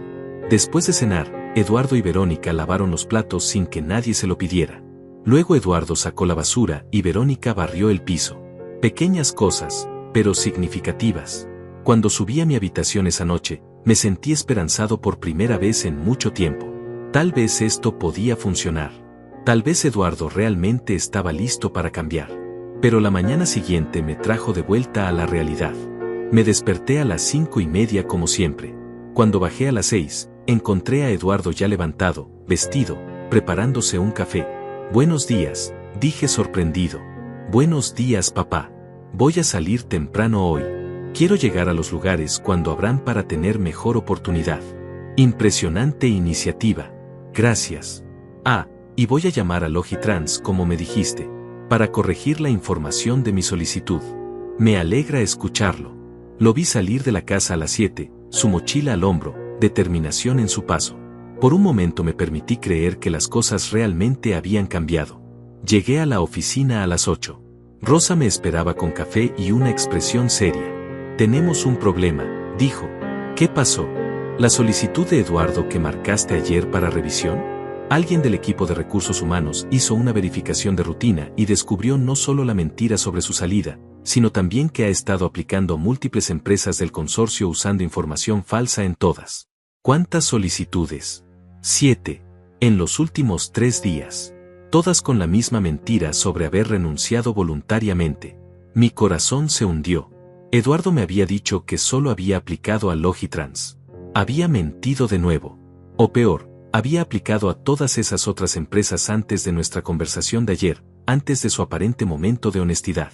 Después de cenar, Eduardo y Verónica lavaron los platos sin que nadie se lo pidiera. Luego Eduardo sacó la basura y Verónica barrió el piso. Pequeñas cosas, pero significativas. Cuando subí a mi habitación esa noche, me sentí esperanzado por primera vez en mucho tiempo. Tal vez esto podía funcionar. Tal vez Eduardo realmente estaba listo para cambiar. Pero la mañana siguiente me trajo de vuelta a la realidad. Me desperté a las 5:30 como siempre. Cuando bajé a las 6, encontré a Eduardo ya levantado, vestido, preparándose un café. Buenos días, dije sorprendido. Buenos días, papá. Voy a salir temprano hoy. Quiero llegar a los lugares cuando abran para tener mejor oportunidad. Impresionante iniciativa. Gracias. Ah, y voy a llamar a Logitrans como me dijiste, para corregir la información de mi solicitud. Me alegra escucharlo. Lo vi salir de la casa a las 7, su mochila al hombro, determinación en su paso. Por un momento me permití creer que las cosas realmente habían cambiado. Llegué a la oficina a las 8. Rosa me esperaba con café y una expresión seria. Tenemos un problema, dijo. ¿Qué pasó? ¿La solicitud de Eduardo que marcaste ayer para revisión? Alguien del equipo de recursos humanos hizo una verificación de rutina y descubrió no solo la mentira sobre su salida, sino también que ha estado aplicando a múltiples empresas del consorcio usando información falsa en todas. ¿Cuántas solicitudes? 7. En los últimos 3 días. Todas con la misma mentira sobre haber renunciado voluntariamente. Mi corazón se hundió. Eduardo me había dicho que solo había aplicado a Logitrans. Había mentido de nuevo. O peor, Había aplicado a todas esas otras empresas antes de nuestra conversación de ayer, antes de su aparente momento de honestidad.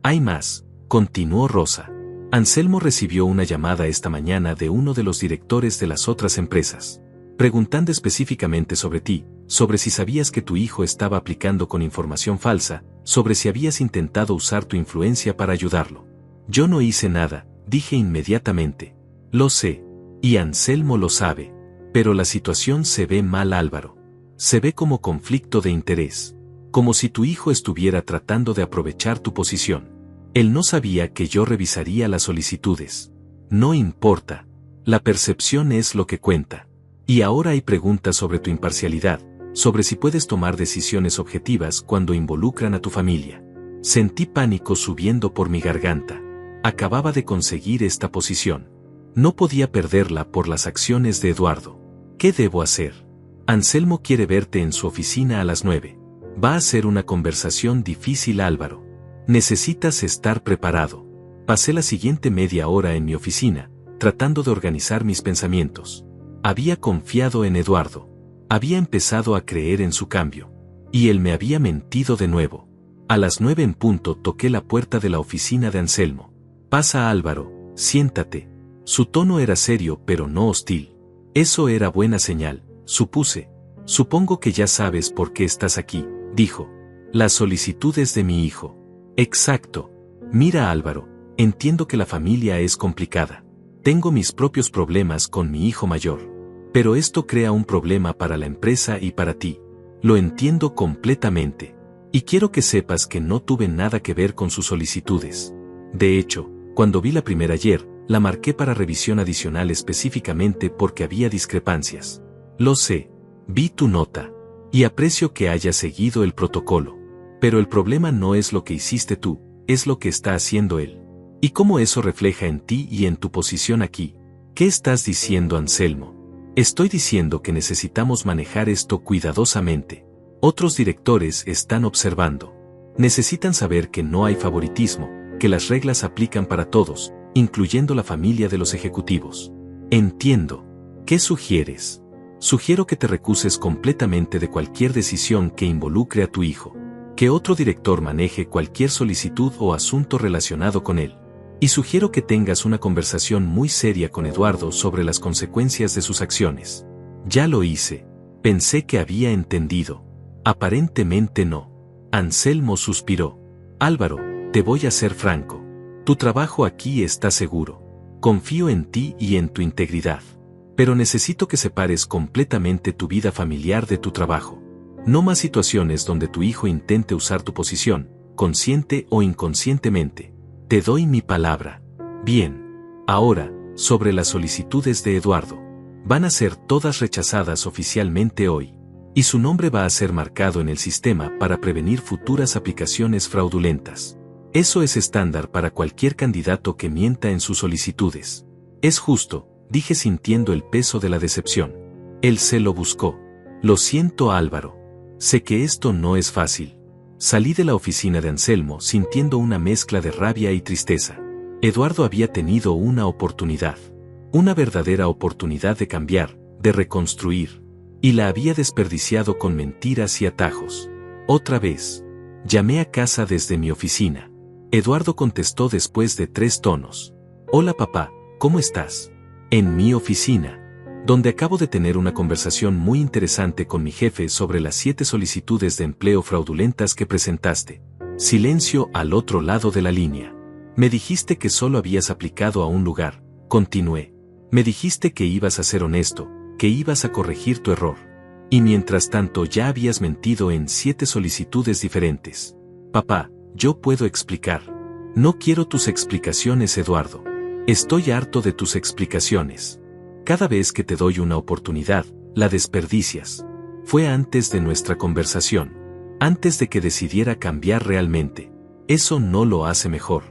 Hay más, continuó Rosa. Anselmo recibió una llamada esta mañana de uno de los directores de las otras empresas, preguntando específicamente sobre ti, sobre si sabías que tu hijo estaba aplicando con información falsa, sobre si habías intentado usar tu influencia para ayudarlo. Yo no hice nada, dije inmediatamente. Lo sé. Y Anselmo lo sabe. Pero la situación se ve mal, Álvaro. Se ve como conflicto de interés. Como si tu hijo estuviera tratando de aprovechar tu posición. Él no sabía que yo revisaría las solicitudes. No importa. La percepción es lo que cuenta. Y ahora hay preguntas sobre tu imparcialidad, sobre si puedes tomar decisiones objetivas cuando involucran a tu familia. Sentí pánico subiendo por mi garganta. Acababa de conseguir esta posición. No podía perderla por las acciones de Eduardo. ¿Qué debo hacer? Anselmo quiere verte en su oficina a las 9. Va a ser una conversación difícil, Álvaro. Necesitas estar preparado. Pasé la siguiente media hora en mi oficina, tratando de organizar mis pensamientos. Había confiado en Eduardo. Había empezado a creer en su cambio. Y él me había mentido de nuevo. A las 9 en punto toqué la puerta de la oficina de Anselmo. Pasa, Álvaro, siéntate. Su tono era serio pero no hostil. Eso era buena señal, supuse. Supongo que ya sabes por qué estás aquí, dijo. Las solicitudes de mi hijo. Exacto. Mira, Álvaro, entiendo que la familia es complicada. Tengo mis propios problemas con mi hijo mayor. Pero esto crea un problema para la empresa y para ti. Lo entiendo completamente. Y quiero que sepas que no tuve nada que ver con sus solicitudes. De hecho, cuando vi la primera ayer, la marqué para revisión adicional específicamente porque había discrepancias. Lo sé. Vi tu nota. Y aprecio que hayas seguido el protocolo. Pero el problema no es lo que hiciste tú, es lo que está haciendo él. ¿Y cómo eso refleja en ti y en tu posición aquí? ¿Qué estás diciendo, Anselmo? Estoy diciendo que necesitamos manejar esto cuidadosamente. Otros directores están observando. Necesitan saber que no hay favoritismo, que las reglas aplican para todos, incluyendo la familia de los ejecutivos. Entiendo. ¿Qué sugieres? Sugiero que te recuses completamente de cualquier decisión que involucre a tu hijo. Que otro director maneje cualquier solicitud o asunto relacionado con él. Y sugiero que tengas una conversación muy seria con Eduardo sobre las consecuencias de sus acciones. Ya lo hice. Pensé que había entendido. Aparentemente no. Anselmo suspiró. Álvaro, te voy a ser franco. Tu trabajo aquí está seguro. Confío en ti y en tu integridad. Pero necesito que separes completamente tu vida familiar de tu trabajo. No más situaciones donde tu hijo intente usar tu posición, consciente o inconscientemente. Te doy mi palabra. Bien. Ahora, sobre las solicitudes de Eduardo. Van a ser todas rechazadas oficialmente hoy. Y su nombre va a ser marcado en el sistema para prevenir futuras aplicaciones fraudulentas. Eso es estándar para cualquier candidato que mienta en sus solicitudes. Es justo, dije sintiendo el peso de la decepción. Él se lo buscó. Lo siento, Álvaro. Sé que esto no es fácil. Salí de la oficina de Anselmo sintiendo una mezcla de rabia y tristeza. Eduardo había tenido una oportunidad. Una verdadera oportunidad de cambiar, de reconstruir. Y la había desperdiciado con mentiras y atajos. Otra vez. Llamé a casa desde mi oficina. Eduardo contestó después de 3 tonos. Hola papá, ¿cómo estás? En mi oficina. Donde acabo de tener una conversación muy interesante con mi jefe sobre las 7 solicitudes de empleo fraudulentas que presentaste. Silencio al otro lado de la línea. Me dijiste que solo habías aplicado a un lugar, continué. Me dijiste que ibas a ser honesto, que ibas a corregir tu error. Y mientras tanto ya habías mentido en 7 solicitudes diferentes. Papá, yo puedo explicar. No quiero tus explicaciones, Eduardo. Estoy harto de tus explicaciones. Cada vez que te doy una oportunidad, la desperdicias. Fue antes de nuestra conversación. Antes de que decidiera cambiar realmente. Eso no lo hace mejor.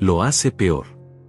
Lo hace peor.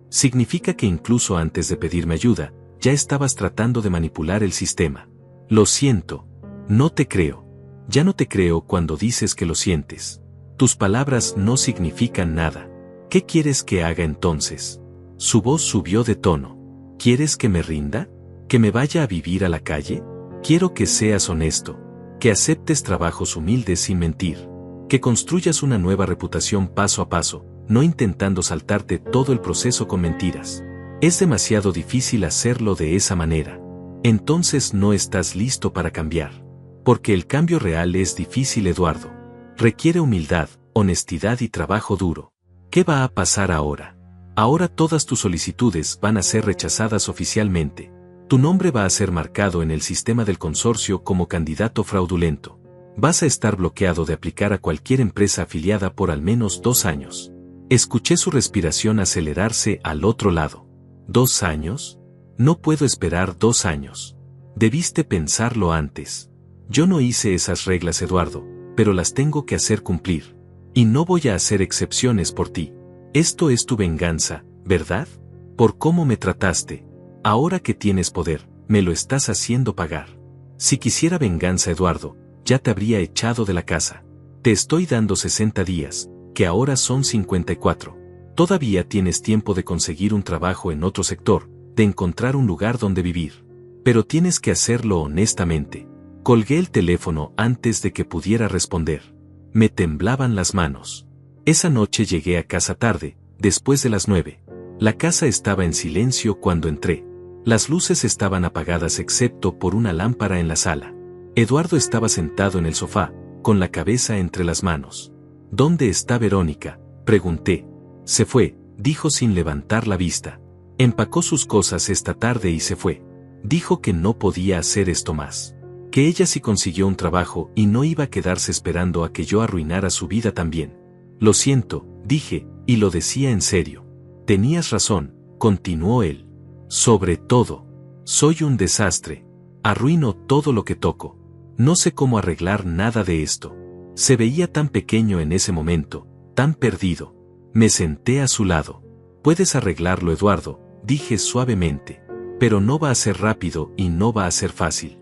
Significa que incluso antes de pedirme ayuda, ya estabas tratando de manipular el sistema. Lo siento. No te creo. Ya no te creo cuando dices que lo sientes. Tus palabras no significan nada. ¿Qué quieres que haga entonces? Su voz subió de tono. ¿Quieres que me rinda? ¿Que me vaya a vivir a la calle? Quiero que seas honesto, que aceptes trabajos humildes sin mentir, que construyas una nueva reputación paso a paso, no intentando saltarte todo el proceso con mentiras. Es demasiado difícil hacerlo de esa manera. Entonces no estás listo para cambiar. Porque el cambio real es difícil, Eduardo. Requiere humildad, honestidad y trabajo duro. ¿Qué va a pasar ahora? Ahora todas tus solicitudes van a ser rechazadas oficialmente. Tu nombre va a ser marcado en el sistema del consorcio como candidato fraudulento. Vas a estar bloqueado de aplicar a cualquier empresa afiliada por al menos 2 años. Escuché su respiración acelerarse al otro lado. ¿2 años? No puedo esperar 2 años. Debiste pensarlo antes. Yo no hice esas reglas, Eduardo, pero las tengo que hacer cumplir. Y no voy a hacer excepciones por ti. Esto es tu venganza, ¿verdad? Por cómo me trataste. Ahora que tienes poder, me lo estás haciendo pagar. Si quisiera venganza, Eduardo, ya te habría echado de la casa. Te estoy dando 60 días, que ahora son 54. Todavía tienes tiempo de conseguir un trabajo en otro sector, de encontrar un lugar donde vivir. Pero tienes que hacerlo honestamente. Colgué el teléfono antes de que pudiera responder. Me temblaban las manos. Esa noche llegué a casa tarde, después de las 9. La casa estaba en silencio cuando entré. Las luces estaban apagadas excepto por una lámpara en la sala. Eduardo estaba sentado en el sofá, con la cabeza entre las manos. ¿Dónde está Verónica?, pregunté. Se fue, dijo sin levantar la vista. Empacó sus cosas esta tarde y se fue. Dijo que no podía hacer esto más. Que ella sí consiguió un trabajo y no iba a quedarse esperando a que yo arruinara su vida también. Lo siento, dije, y lo decía en serio. Tenías razón, continuó él. Sobre todo, soy un desastre. Arruino todo lo que toco. No sé cómo arreglar nada de esto. Se veía tan pequeño en ese momento, tan perdido. Me senté a su lado. Puedes arreglarlo, Eduardo, dije suavemente. Pero no va a ser rápido y no va a ser fácil.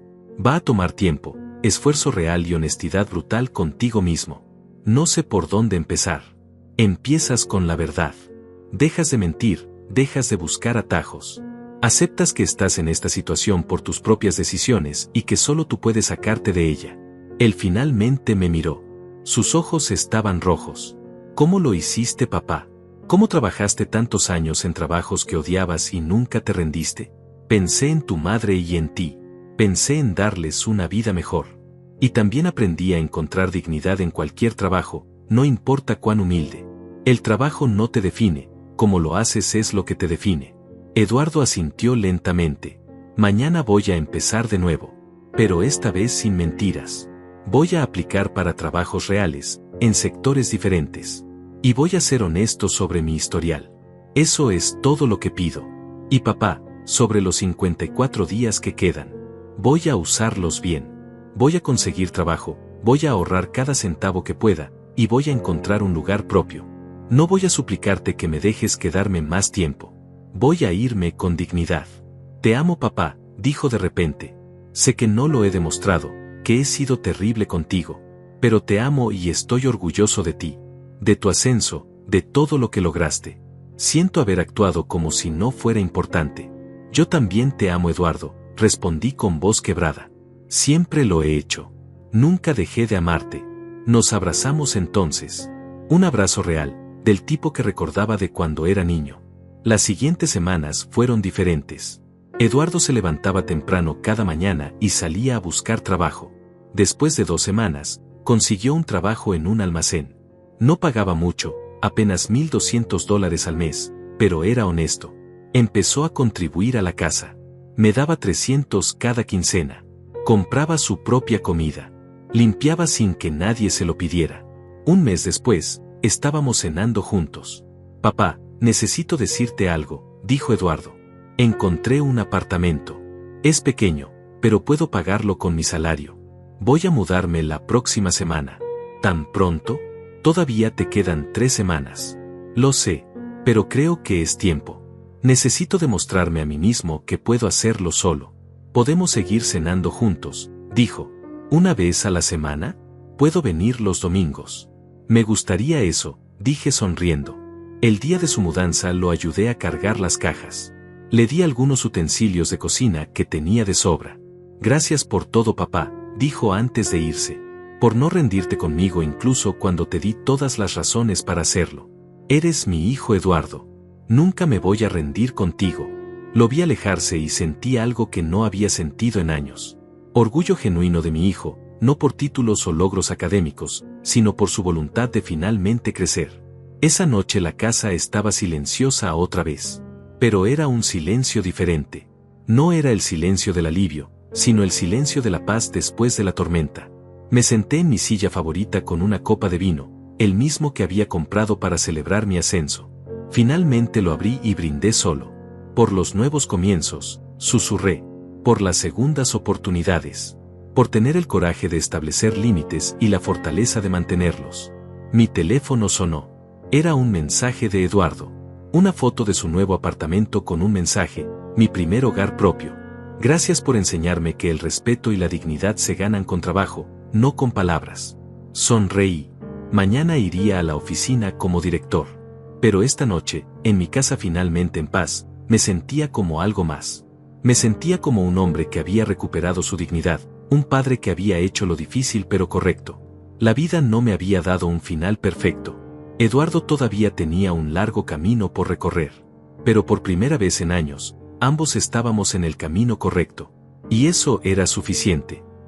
Va a tomar tiempo, esfuerzo real y honestidad brutal contigo mismo. No sé por dónde empezar. Empiezas con la verdad. Dejas de mentir, dejas de buscar atajos. Aceptas que estás en esta situación por tus propias decisiones y que solo tú puedes sacarte de ella. Él finalmente me miró. Sus ojos estaban rojos. ¿Cómo lo hiciste, papá? ¿Cómo trabajaste tantos años en trabajos que odiabas y nunca te rendiste? Pensé en tu madre y en ti. Pensé en darles una vida mejor. Y también aprendí a encontrar dignidad en cualquier trabajo, no importa cuán humilde. El trabajo no te define, como lo haces es lo que te define. Eduardo asintió lentamente. Mañana voy a empezar de nuevo. Pero esta vez sin mentiras. Voy a aplicar para trabajos reales, en sectores diferentes. Y voy a ser honesto sobre mi historial. Eso es todo lo que pido. Y papá, sobre los 54 días que quedan. Voy a usarlos bien. Voy a conseguir trabajo, voy a ahorrar cada centavo que pueda, y voy a encontrar un lugar propio. No voy a suplicarte que me dejes quedarme más tiempo. Voy a irme con dignidad. Te amo, papá, dijo de repente. Sé que no lo he demostrado, que he sido terrible contigo, pero te amo y estoy orgulloso de ti, de tu ascenso, de todo lo que lograste. Siento haber actuado como si no fuera importante. Yo también te amo, Eduardo, respondí con voz quebrada. Siempre lo he hecho. Nunca dejé de amarte. Nos abrazamos entonces. Un abrazo real, del tipo que recordaba de cuando era niño. Las siguientes semanas fueron diferentes. Eduardo se levantaba temprano cada mañana y salía a buscar trabajo. Después de 2 semanas, consiguió un trabajo en un almacén. No pagaba mucho, apenas $1,200 al mes, pero era honesto. Empezó a contribuir a la casa. Me daba 300 cada quincena. Compraba su propia comida. Limpiaba sin que nadie se lo pidiera. Un mes después, estábamos cenando juntos. Papá, necesito decirte algo, dijo Eduardo. Encontré un apartamento. Es pequeño, pero puedo pagarlo con mi salario. Voy a mudarme la próxima semana. ¿Tan pronto? Todavía te quedan 3 semanas. Lo sé, pero creo que es tiempo. Necesito demostrarme a mí mismo que puedo hacerlo solo. Podemos seguir cenando juntos, dijo. ¿Una vez a la semana? Puedo venir los domingos. Me gustaría eso, dije sonriendo. El día de su mudanza lo ayudé a cargar las cajas. Le di algunos utensilios de cocina que tenía de sobra. Gracias por todo, papá, dijo antes de irse. Por no rendirte conmigo incluso cuando te di todas las razones para hacerlo. Eres mi hijo Eduardo. Nunca me voy a rendir contigo. Lo vi alejarse y sentí algo que no había sentido en años. Orgullo genuino de mi hijo, no por títulos o logros académicos, sino por su voluntad de finalmente crecer. Esa noche la casa estaba silenciosa otra vez. Pero era un silencio diferente. No era el silencio del alivio, sino el silencio de la paz después de la tormenta. Me senté en mi silla favorita con una copa de vino, el mismo que había comprado para celebrar mi ascenso. Finalmente lo abrí y brindé solo. Por los nuevos comienzos, susurré. Por las segundas oportunidades. Por tener el coraje de establecer límites y la fortaleza de mantenerlos. Mi teléfono sonó. Era un mensaje de Eduardo. Una foto de su nuevo apartamento con un mensaje, mi primer hogar propio. Gracias por enseñarme que el respeto y la dignidad se ganan con trabajo, no con palabras. Sonreí. Mañana iría a la oficina como director. Pero esta noche, en mi casa finalmente en paz, me sentía como algo más. Me sentía como un hombre que había recuperado su dignidad, un padre que había hecho lo difícil pero correcto. La vida no me había dado un final perfecto. Eduardo todavía tenía un largo camino por recorrer. Pero por primera vez en años, ambos estábamos en el camino correcto. Y eso era suficiente.